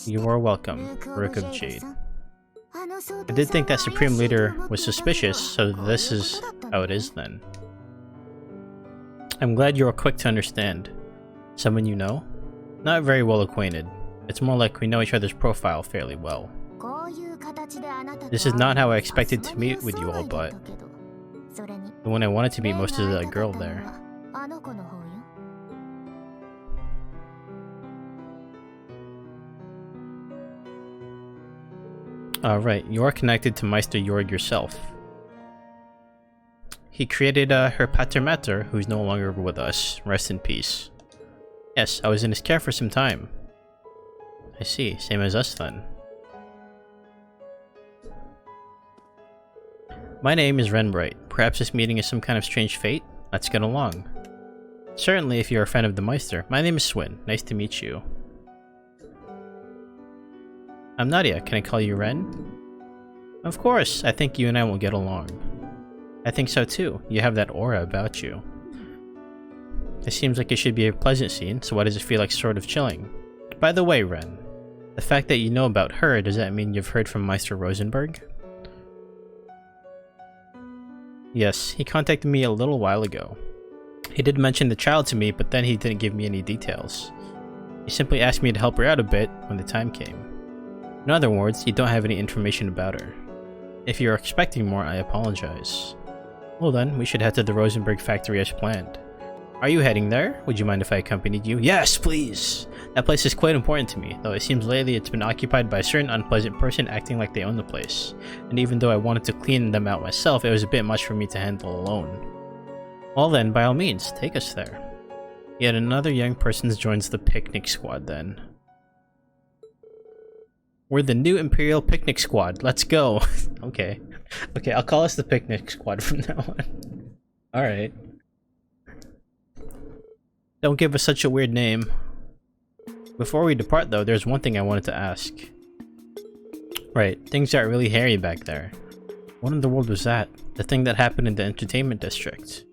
You are welcome, Rook of Jade. I did think that Supreme Leader was suspicious, so this is how it is then. I'm glad you are quick to understand. Someone you know? Not very well acquainted. It's more like we know each other's profile fairly well. This is not how I expected to meet with you all, but the one I wanted to meet most is a girl there. Right, you are connected to Meister Jorg yourself. He created her Pater Mater, who's no longer with us. Rest in peace. Yes, I was in his care for some time. I see, same as us then. My name is Renbright. Perhaps this meeting is some kind of strange fate? Let's get along. Certainly, if you're a fan of the Meister. My name is Swin. Nice to meet you. I'm Nadia. Can I call you Ren? Of course. I think you and I will get along. I think so too. You have that aura about you. It seems like it should be a pleasant scene, so why does it feel like sort of chilling? By the way, Ren, the fact that you know about her, does that mean you've heard from Meister Rosenberg? Yes, he contacted me a little while ago. He did mention the child to me, but then he didn't give me any details. He simply asked me to help her out a bit when the time came. In other words, you don't have any information about her. If you're expecting more, I apologize. Well then, we should head to the Rosenberg factory as planned. Are you heading there? Would you mind if I accompanied you? Yes, please! That place is quite important to me, though it seems lately it's been occupied by a certain unpleasant person acting like they own the place. And even though I wanted to clean them out myself, it was a bit much for me to handle alone. Well then, by all means, take us there. Yet another young person joins the picnic squad then. We're the new Imperial Picnic Squad. Let's go. Okay. Okay, I'll call us the Picnic Squad from now on. Alright. Don't give us such a weird name. Before we depart though, there's one thing I wanted to ask. Right, things got really hairy back there. What in the world was that? The thing that happened in the entertainment district.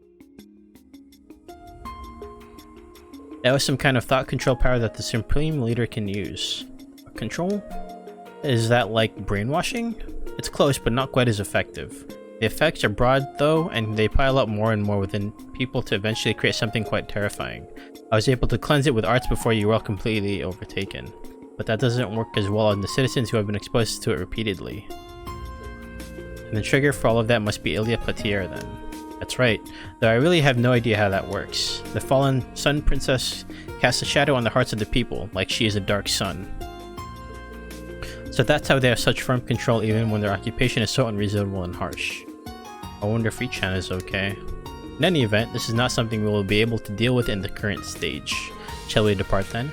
That was some kind of thought control power that the Supreme Leader can use. Control? Is that like brainwashing? It's close, but not quite as effective. The effects are broad though, and they pile up more and more within people to eventually create something quite terrifying. I was able to cleanse it with arts before you were all completely overtaken. But that doesn't work as well on the citizens who have been exposed to it repeatedly. And the trigger for all of that must be Ilia Platier then. That's right, though I really have no idea how that works. The fallen Sun Princess casts a shadow on the hearts of the people, like she is a dark sun. So that's how they have such firm control even when their occupation is so unreasonable and harsh. I wonder if Ichan is okay. In any event, this is not something we will be able to deal with in the current stage. Shall we depart then?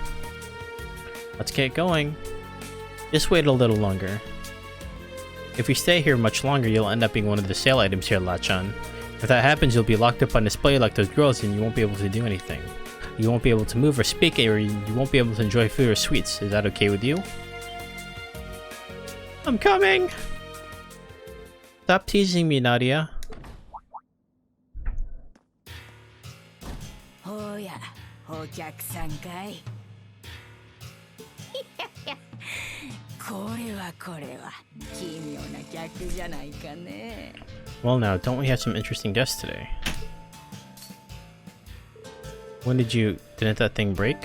Let's get going. Just wait a little longer. If we stay here much longer, you'll end up being one of the sale items here, Lachan. If that happens, you'll be locked up on display like those girls and you won't be able to do anything. You won't be able to move or speak, or you won't be able to enjoy food or sweets. Is that okay with you? I'm coming! Stop teasing me, Nadia. Oh yeah, お客さんかい。これは奇妙な客じゃないかね。Well now, don't we have some interesting guests today? Didn't that thing break?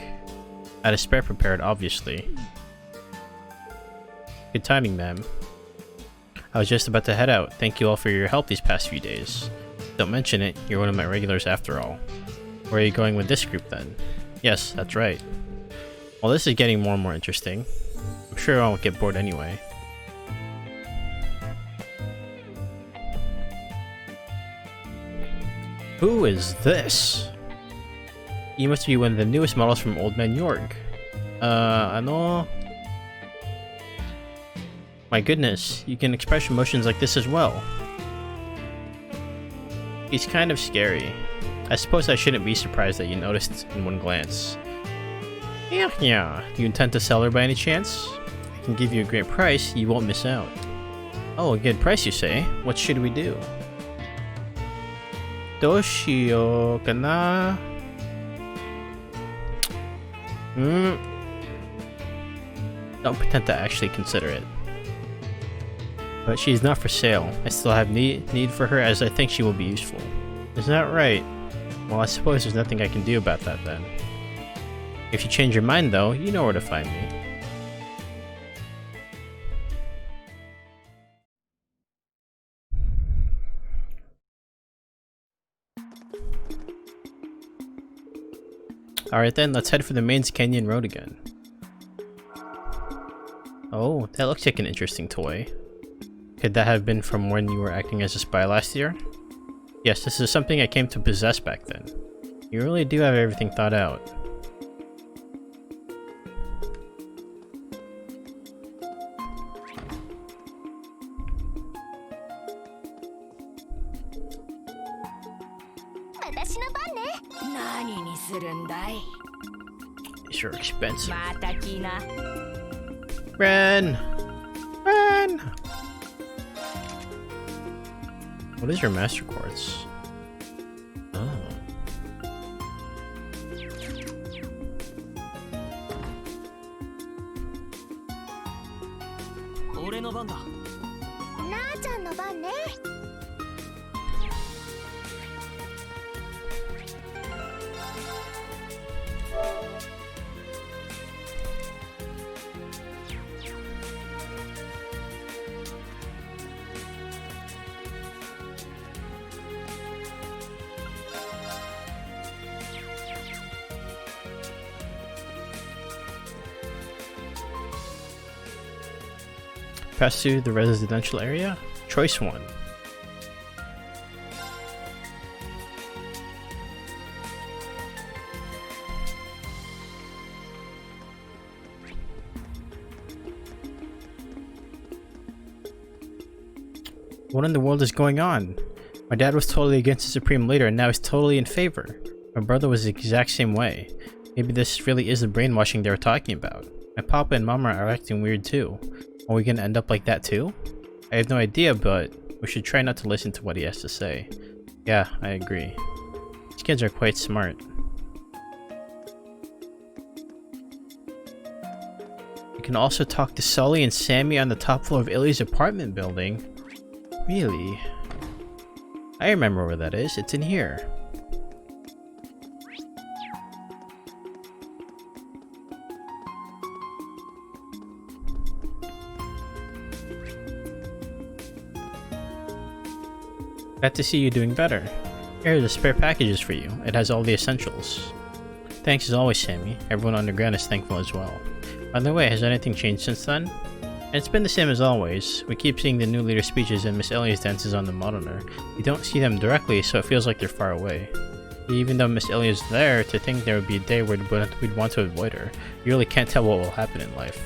I had a spare prepared, obviously. Good timing, ma'am. I was just about to head out. Thank you all for your help these past few days. Don't mention it, you're one of my regulars after all. Where are you going with this group then? Yes, that's right. Well, this is getting more and more interesting. I'm sure I won't get bored anyway. Who is this? You must be one of the newest models from Old Man York. Ano? My goodness, you can express emotions like this as well. He's kind of scary. I suppose I shouldn't be surprised that you noticed in one glance. Yeah. Do you intend to sell her by any chance? I can give you a great price, you won't miss out. Oh, a good price you say? What should we do? Doshio kana? Don't pretend to actually consider it. But she's not for sale. I still have need for her, as I think she will be useful. Is that right? Well, I suppose there's nothing I can do about that then. If you change your mind though, you know where to find me. Alright then, let's head for the Mains Canyon Road again. Oh, that looks like an interesting toy. Could that have been from when you were acting as a spy last year? Yes, this is something I came to possess back then. You really do have everything thought out. These are expensive. Ren! Ren! What is your master quartz? Oh. Pass through the residential area? Choice 1. What in the world is going on? My dad was totally against the Supreme Leader and now he's totally in favor. My brother was the exact same way. Maybe this really is the brainwashing they were talking about. My papa and mama are acting weird too. Are we gonna end up like that too? I have no idea, but we should try not to listen to what he has to say. Yeah, I agree. These kids are quite smart. You can also talk to Sully and Sammy on the top floor of Illy's apartment building. Really? I remember where that is. It's in here. Glad to see you doing better. Here are the spare packages for you. It has all the essentials. Thanks as always, Sammy. Everyone underground is thankful as well. By the way, has anything changed since then? And it's been the same as always. We keep seeing the new leader speeches and Miss Elliott's dances on the monitor. We don't see them directly, so it feels like they're far away. Even though Miss Elliott's there, to think there would be a day where we'd want to avoid her. You really can't tell what will happen in life.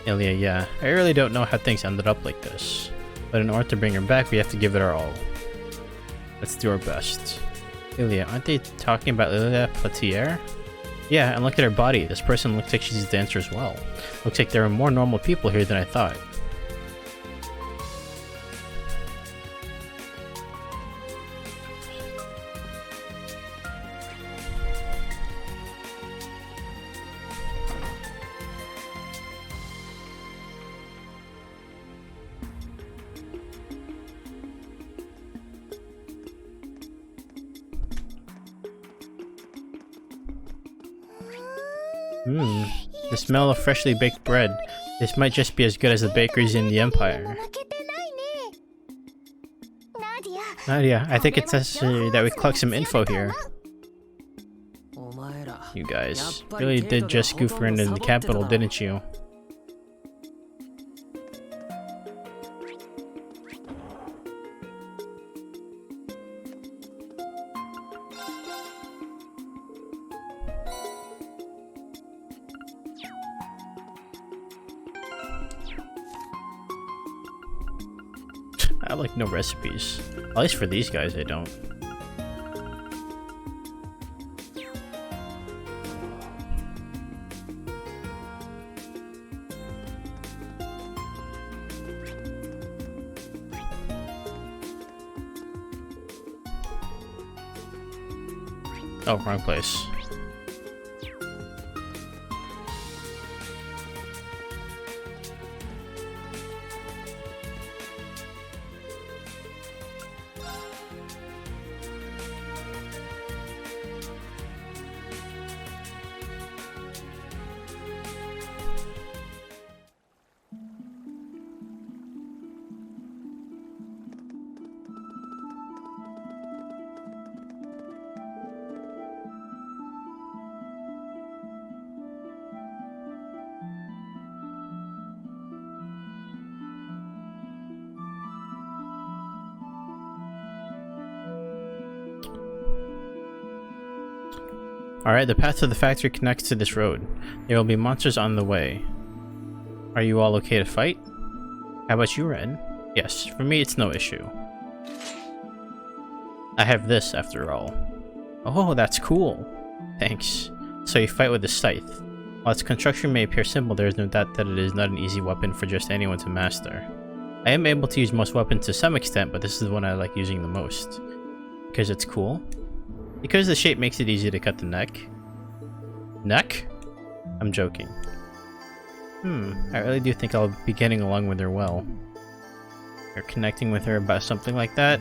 Ilya, yeah, I really don't know how things ended up like this. But in order to bring her back, we have to give it our all. Let's do our best. Ilya, aren't they talking about Ilya Platier? Yeah, and look at her body. This person looks like she's a dancer as well. Looks like there are more normal people here than I thought. The smell of freshly baked bread. This might just be as good as the bakeries in the Empire. Nadia, I think it's necessary that we collect some info here. You guys really did just goof around in the capital, didn't you? I have like no recipes. At least for these guys, I don't. Oh, wrong place. Alright, the path to the factory connects to this road. There will be monsters on the way. Are you all okay to fight? How about you, Ren? Yes, for me it's no issue. I have this, after all. Oh, that's cool. Thanks. So you fight with a scythe. While its construction may appear simple, there is no doubt that it is not an easy weapon for just anyone to master. I am able to use most weapons to some extent, but this is the one I like using the most. Because it's cool? Because the shape makes it easy to cut the neck. Neck? I'm joking. I really do think I'll be getting along with her well. You're connecting with her about something like that?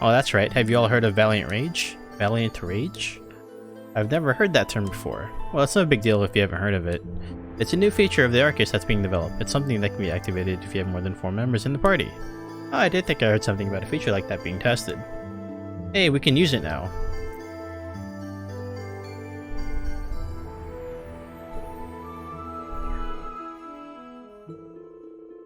Oh, that's right. Have you all heard of Valiant Rage? Valiant Rage? I've never heard that term before. Well, it's no big deal if you haven't heard of it. It's a new feature of the Arcus that's being developed. It's something that can be activated if you have more than 4 members in the party. Oh, I did think I heard something about a feature like that being tested. Hey, we can use it now.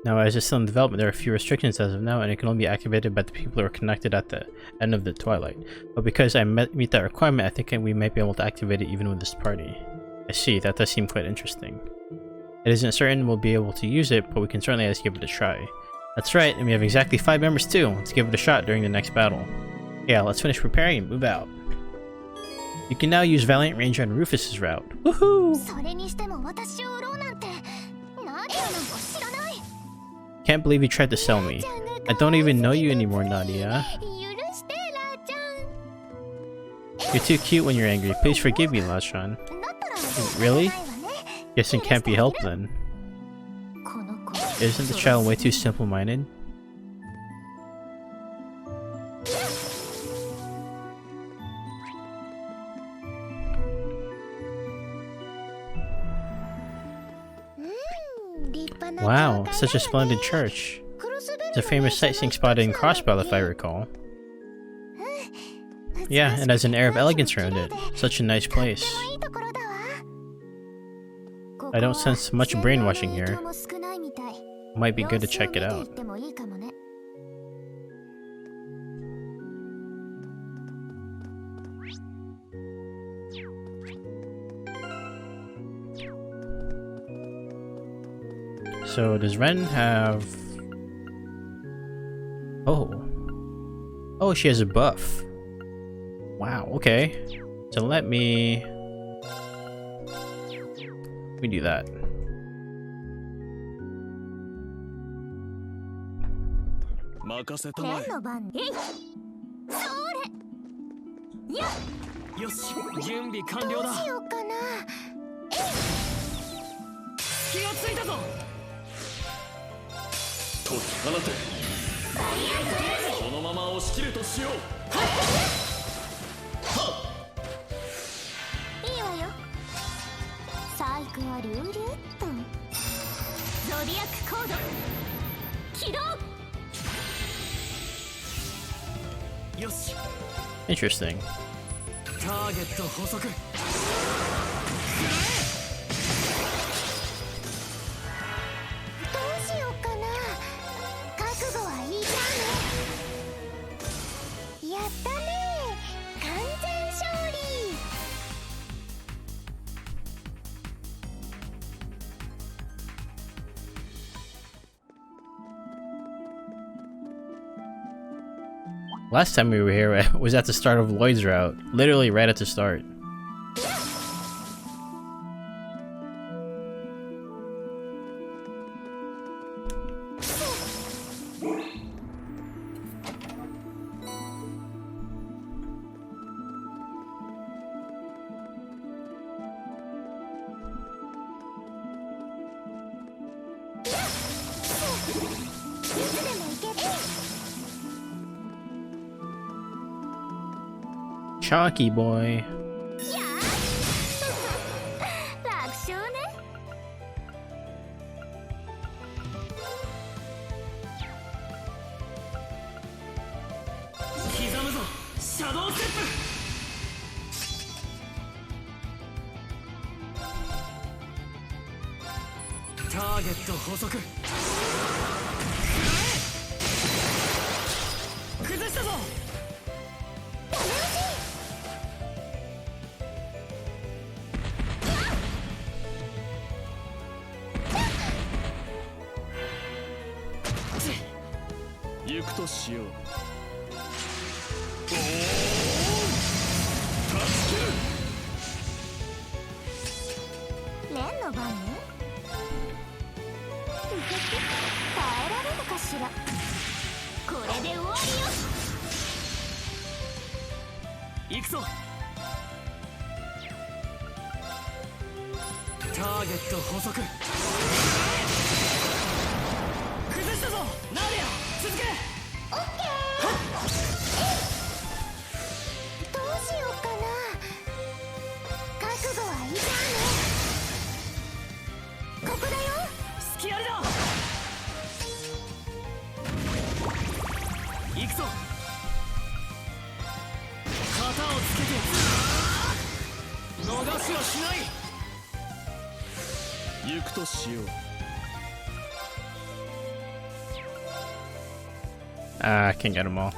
Now, as it's still in development, there are a few restrictions as of now, and it can only be activated by the people who are connected at the end of the twilight. But because I meet that requirement, I think we might be able to activate it even with this party. I see, that does seem quite interesting. It isn't certain we'll be able to use it, but we can certainly at least give it a try. That's right, and we have exactly 5 members too. Let's give it a shot during the next battle. Yeah, let's finish preparing and move out. You can now use Valiant Range on Rufus's route. Woohoo! Can't believe you tried to sell me. I don't even know you anymore, Nadia. You're too cute when you're angry. Please forgive me, Lachan. Really? Guess it can't be helped then. Isn't the child way too simple-minded? Wow, such a splendid church. It's a famous sightseeing spot in Crossbell, if I recall. Yeah, and has an air of elegance around it. Such a nice place. I don't sense much brainwashing here. Might be good to check it out. So does Ren have... Oh, she has a buff. Wow, okay. So let me do that. Interesting. Last time we were here was at the start of Lloyd's route. Literally right at the start. Chalky boy. I can't get them all.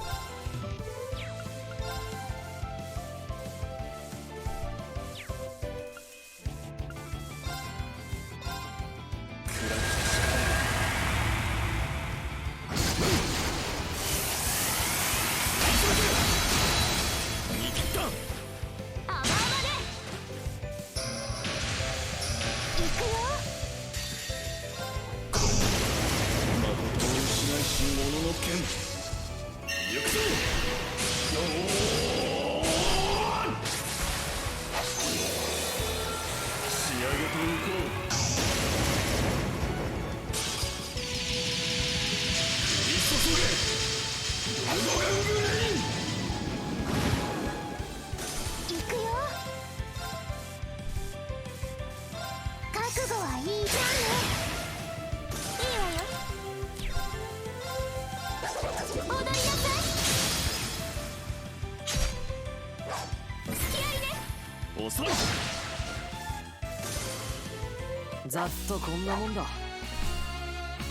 ざっとこんなもんだ。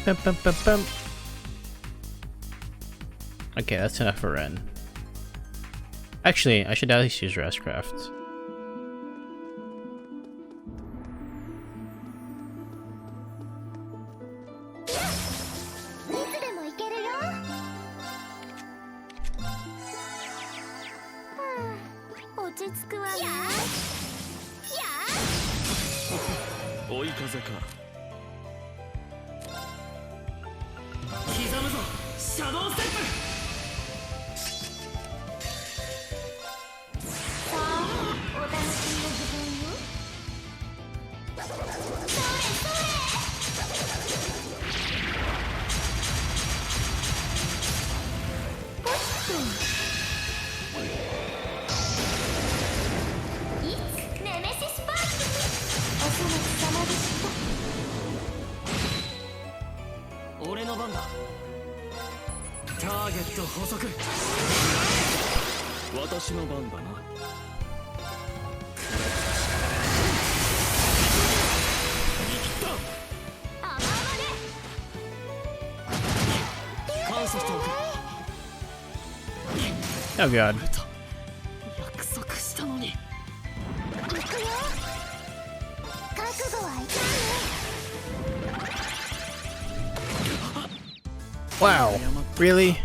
Bum, bum, bum, bum. Okay, that's enough for Ren. Actually, I should at least use Restcraft. Oh god. Wow, really?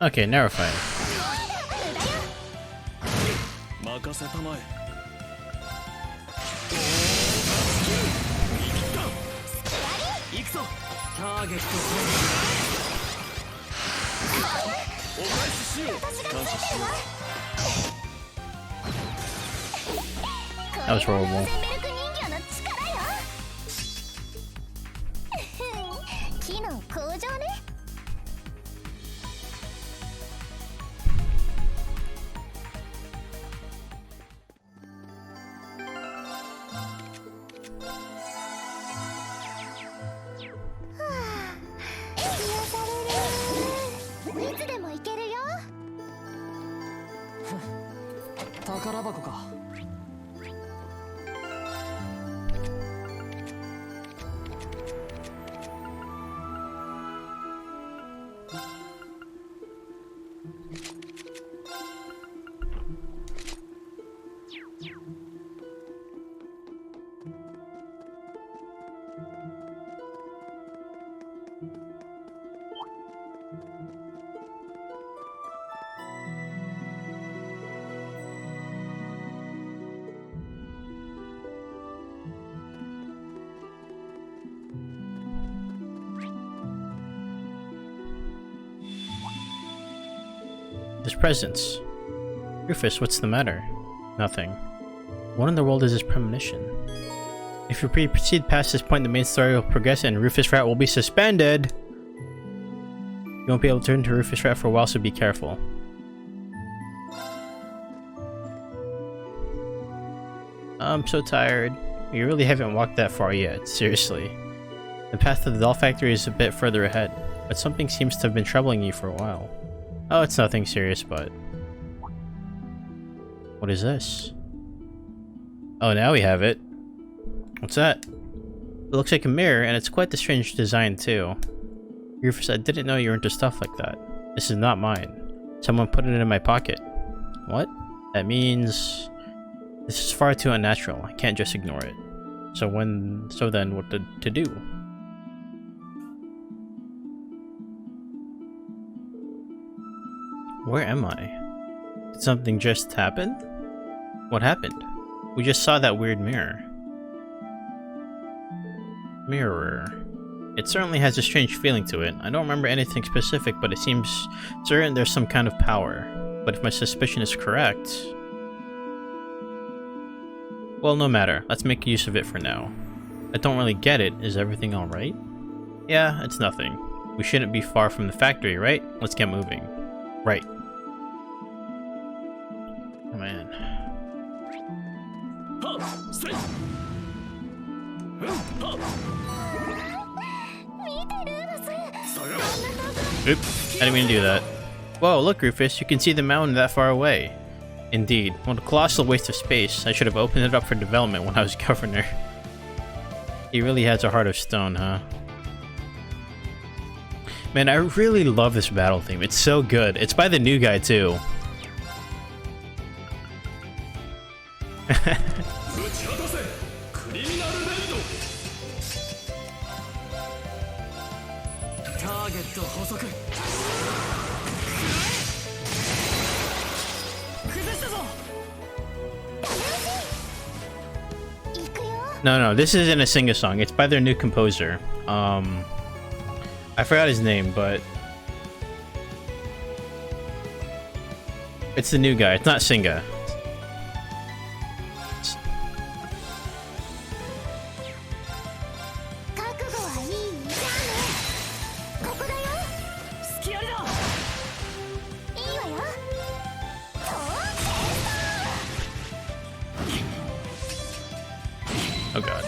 Okay, now we're fine. That was horrible. presence. Rufus, what's the matter? Nothing. What in the world is this premonition? If you proceed past this point, the main story will progress and Rufus Rat will be suspended! You won't be able to turn to Rufus Rat for a while, so be careful. I'm so tired. You really haven't walked that far yet, seriously. The path to the doll factory is a bit further ahead, but something seems to have been troubling you for a while. Oh, it's nothing serious, but... What is this? Oh, now we have it. What's that? It looks like a mirror, and it's quite the strange design, too. Rufus, I didn't know you were into stuff like that. This is not mine. Someone put it in my pocket. What? That means... This is far too unnatural. I can't just ignore it. So then what to do? Where am I? Did something just happen? What happened? We just saw that weird mirror. Mirror. It certainly has a strange feeling to it. I don't remember anything specific, but it seems certain there's some kind of power. But if my suspicion is correct... Well, no matter. Let's make use of it for now. I don't really get it. Is everything alright? Yeah, it's nothing. We shouldn't be far from the factory, right? Let's get moving. Right. Oh, man. Oops, I didn't mean to do that. Whoa, look, Rufus, you can see the mountain that far away. Indeed, what a colossal waste of space. I should have opened it up for development when I was governor. He really has a heart of stone, huh? Man, I really love this battle theme. It's so good. It's by the new guy, too. No, this isn't a sing-a-song. It's by their new composer. I forgot his name, but... It's the new guy. It's not Singa. Oh god.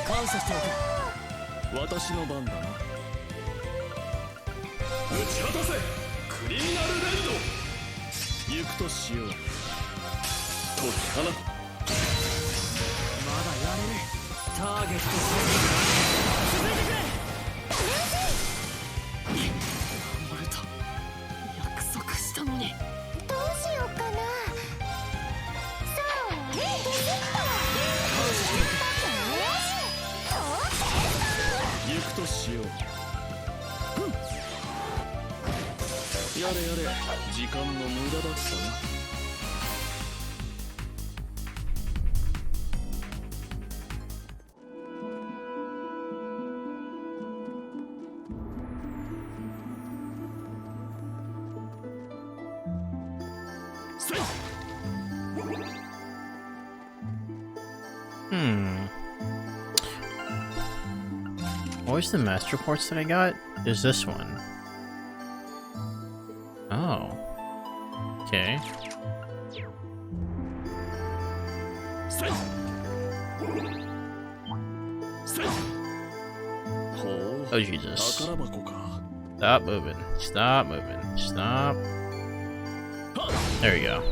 Where's the master reports that I got? There's this one. Oh. Okay. Oh Jesus. Stop moving. Stop moving. Stop. There we go.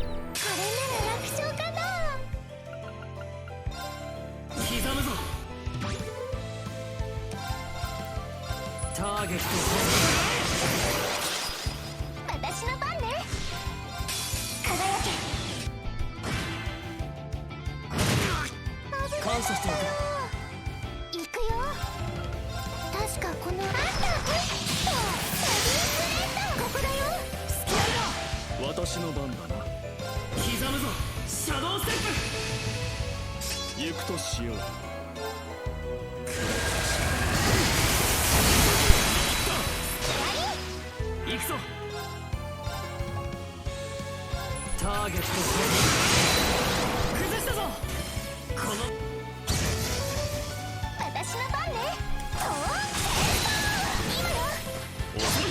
ターゲット崩したぞ。この私の番ね。今よ。遅い。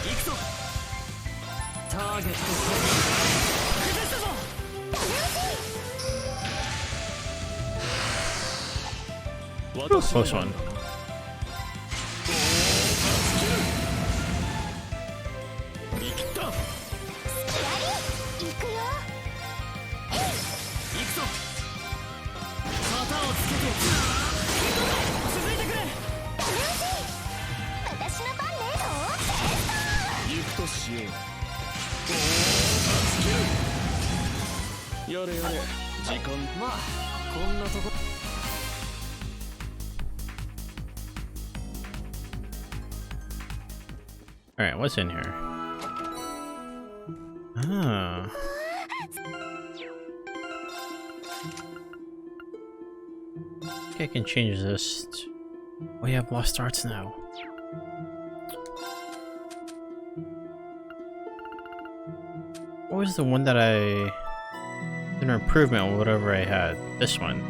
行くぞ。ターゲット崩したぞ。Close one. やれやれ、時間。まあこんなとこ。Alright, what's in here? Ah. Okay, I can change this. Oh, you have lost arts now. What was the one that I... an improvement on whatever I had? This one.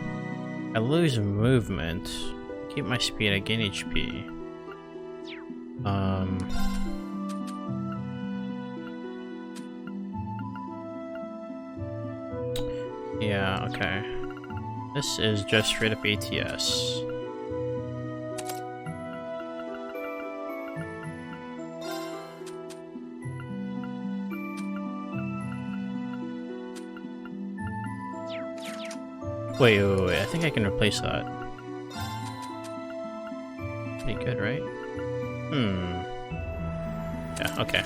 I lose movement. Keep my speed, I gain HP. Yeah, okay. This is just straight up ATS. Wait, I think I can replace that. Pretty good, right? Yeah, okay.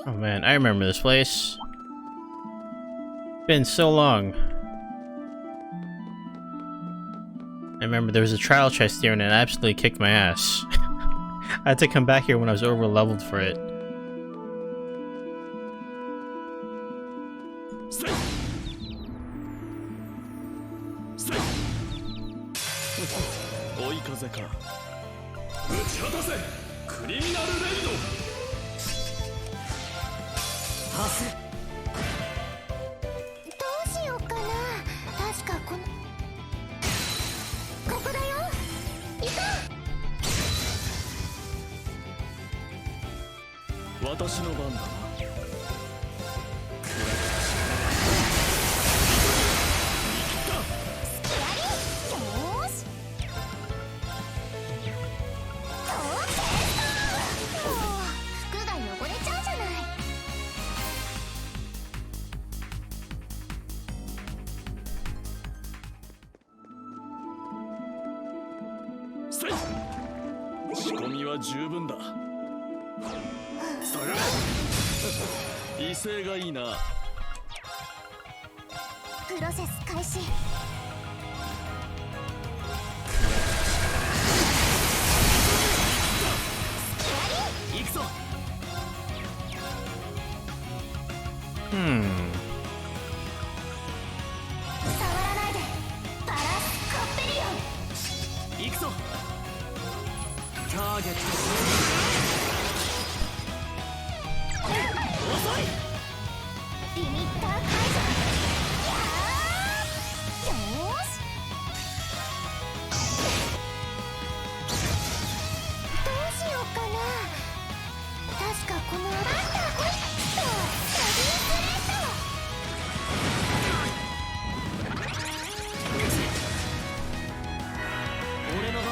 Oh man, I remember this place. Been so long. I remember there was a trial chest here and it absolutely kicked my ass. I had to come back here when I was over leveled for it.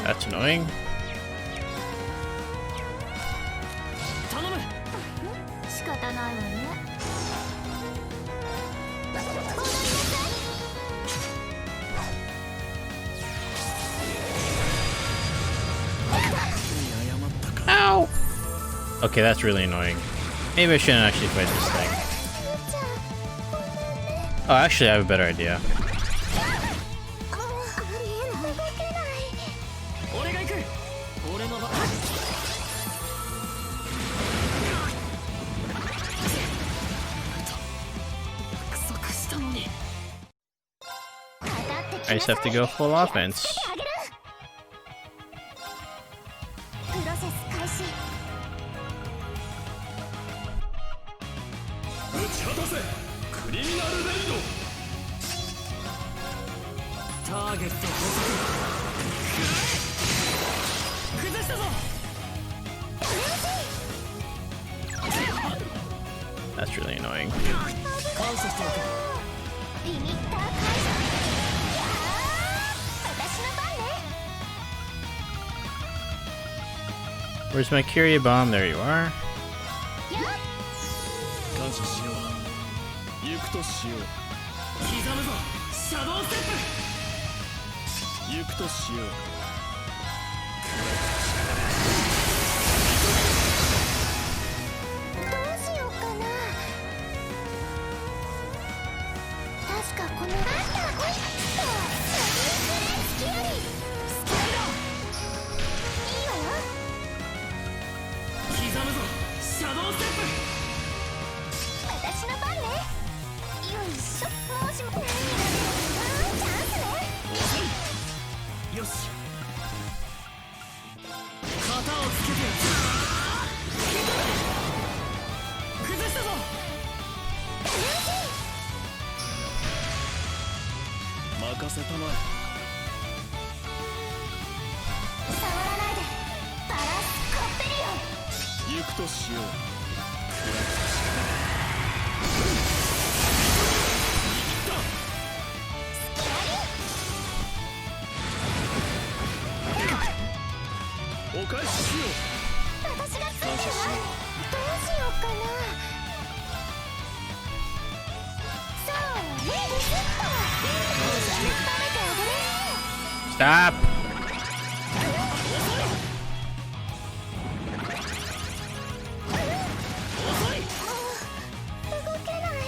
That's annoying. Ow! Okay, that's really annoying. Maybe I shouldn't actually fight this thing. Oh, actually, I have a better idea. I just have to go full offense. プロセス開始。打ち果たせクリミナルレイド。ターゲット捕捉。崩したぞ。 That's really annoying. 感謝しておく。リミッター解除。私の番ね。 Where's my Curia bomb? There you are. 感謝しよう。行くとしよう。刻むぞ。シャドウステッ行くとしよう。どうしようかな。確かこのいいわよ。プ。刻むぞ。シャドウステッ私の番ね。よいしょ。もしもチャンスね。プ。よし。型をつけてやる。崩したぞ。任せたまえ。触らないで。バランスコッペリオン。行くとしよう。お返ししよう。私がついてるわ。どうしようかな。そうね、リセット。食べてあげる。 Stop! 動けない。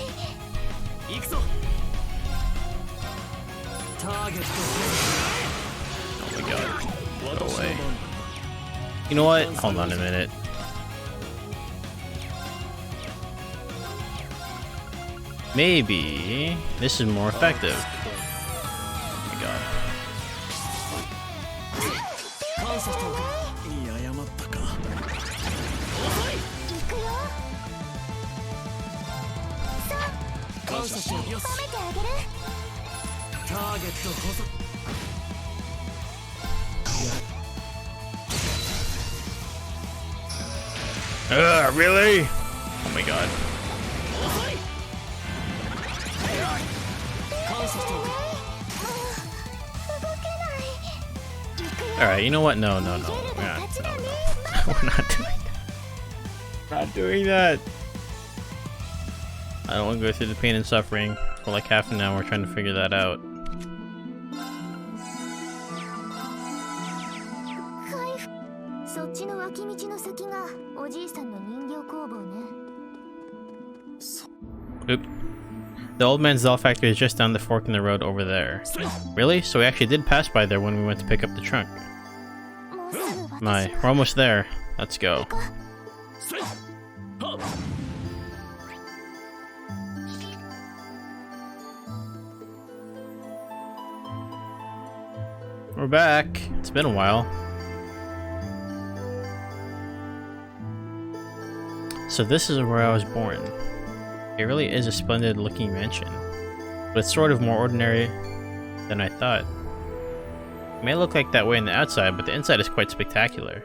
行くぞ。ターゲット。 Oh my god. Go 私の away. 番。 You know what? Hold on a minute. Maybe this is more effective. Oh my god. 感謝しておく。いい謝ったか。行くよ。さあ、感謝しておく。よし。褒めてあげる。ターゲット捕捉。 Really? Oh my god. 感謝しておく。動けない。行くよ。 Alright, you know what? No, no, no. We're not, no, no. We're not doing that. Not doing that. I don't want to go through the pain and suffering for like half an hour trying to figure that out. 回復。そっちの脇道の先がおじいさんの人形工房ね。 Oop. The old man's doll factory is just down the fork in the road over there. Really? So we actually did pass by there when we went to pick up the trunk. もうすぐ私 My, の we're almost there. Let's go. せい。はっ。 We're back. It's been a while. So this is where I was born. It really is a splendid looking mansion, but it's sort of more ordinary than I thought. It may look like that way on the outside, but the inside is quite spectacular.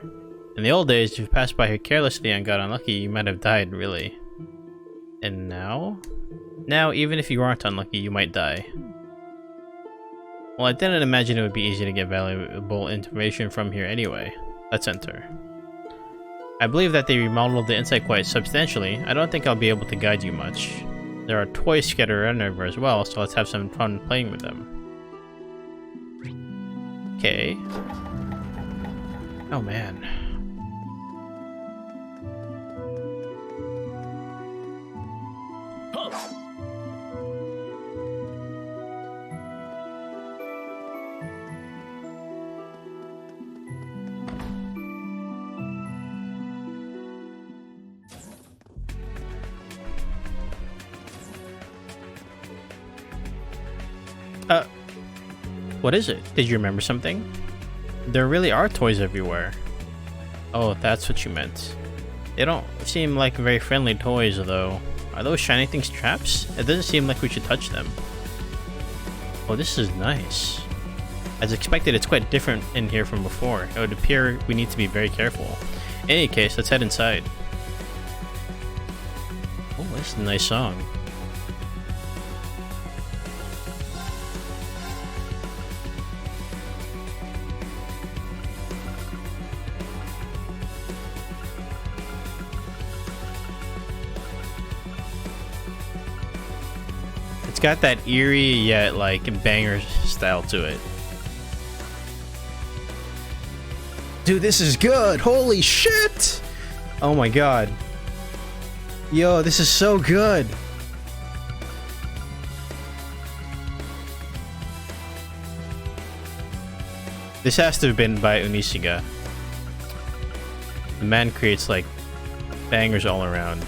In the old days, if you passed by here carelessly and got unlucky, you might have died, really. And now? Now, even if you aren't unlucky, you might die. Well, I didn't imagine it would be easy to get valuable information from here anyway. Let's enter. I believe that they remodeled the inside quite substantially. I don't think I'll be able to guide you much. There are toys scattered around everywhere as well, so let's have some fun playing with them. Okay. Oh man. What is it? Did you remember something? There really are toys everywhere. Oh, that's what you meant. They don't seem like very friendly toys, though. Are those shiny things traps? It doesn't seem like we should touch them. Oh, this is nice. As expected, it's quite different in here from before. It would appear we need to be very careful. In any case, let's head inside. Oh, this is a nice song. It's got that eerie yet like banger style to it. Dude, this is good! Holy shit! Oh my god. Yo, this is so good! This has to have been by Unisiga. The man creates like bangers all around.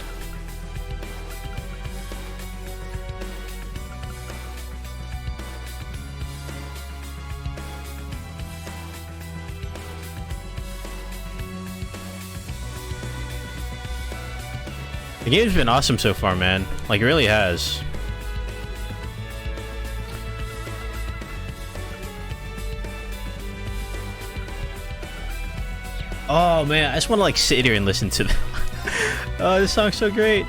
The game's been awesome so far, man. Like, it really has. Oh, man. I just want to, like, sit here and listen to them. Oh, this song's so great.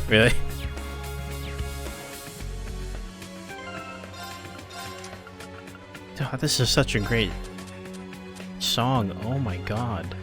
Really? God, this is such a great song. Oh my god.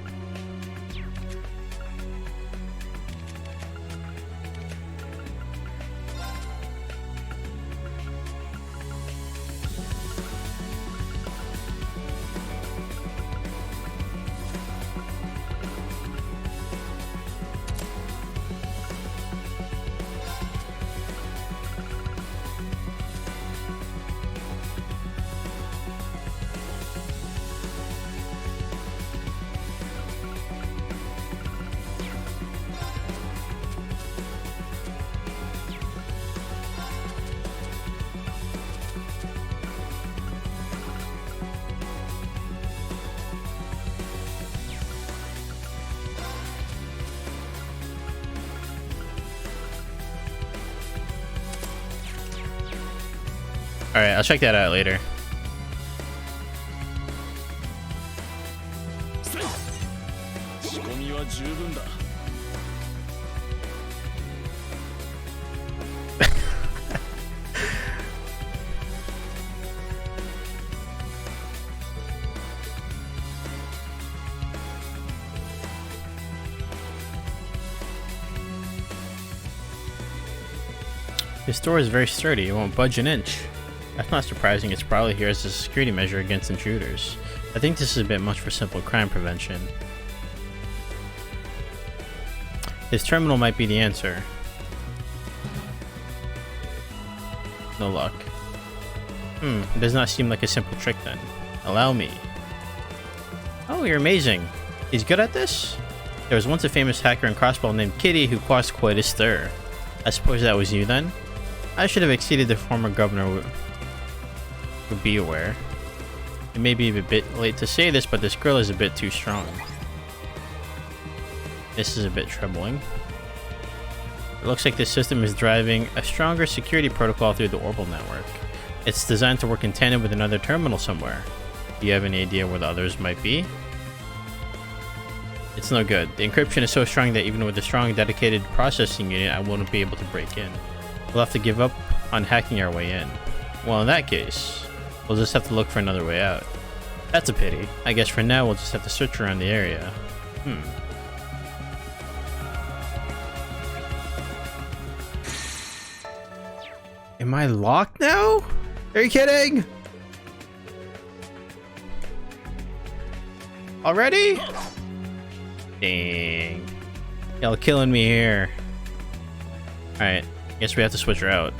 Alright, I'll check that out later. This door is very sturdy, it won't budge an inch. That's not surprising, it's probably here as a security measure against intruders. I think this is a bit much for simple crime prevention. This terminal might be the answer. No luck. It does not seem like a simple trick then. Allow me. Oh, you're amazing. He's good at this? There was once a famous hacker and crossbow named Kitty who caused quite a stir. I suppose that was you then? I should have exceeded the former governor would be aware. It may be a bit late to say this, but this girl is a bit too strong. This is a bit troubling. It looks like this system is driving a stronger security protocol through the orbital network. It's designed to work in tandem with another terminal somewhere. Do you have any idea where the others might be? It's no good. The encryption is so strong that even with a strong, dedicated processing unit, I won't be able to break in. We'll have to give up on hacking our way in. Well, in that case, we'll just have to look for another way out. That's a pity. I guess for now, we'll just have to search around the area. Am I locked now? Are you kidding? Already? Dang. Y'all killing me here. Alright, guess we have to switch her out.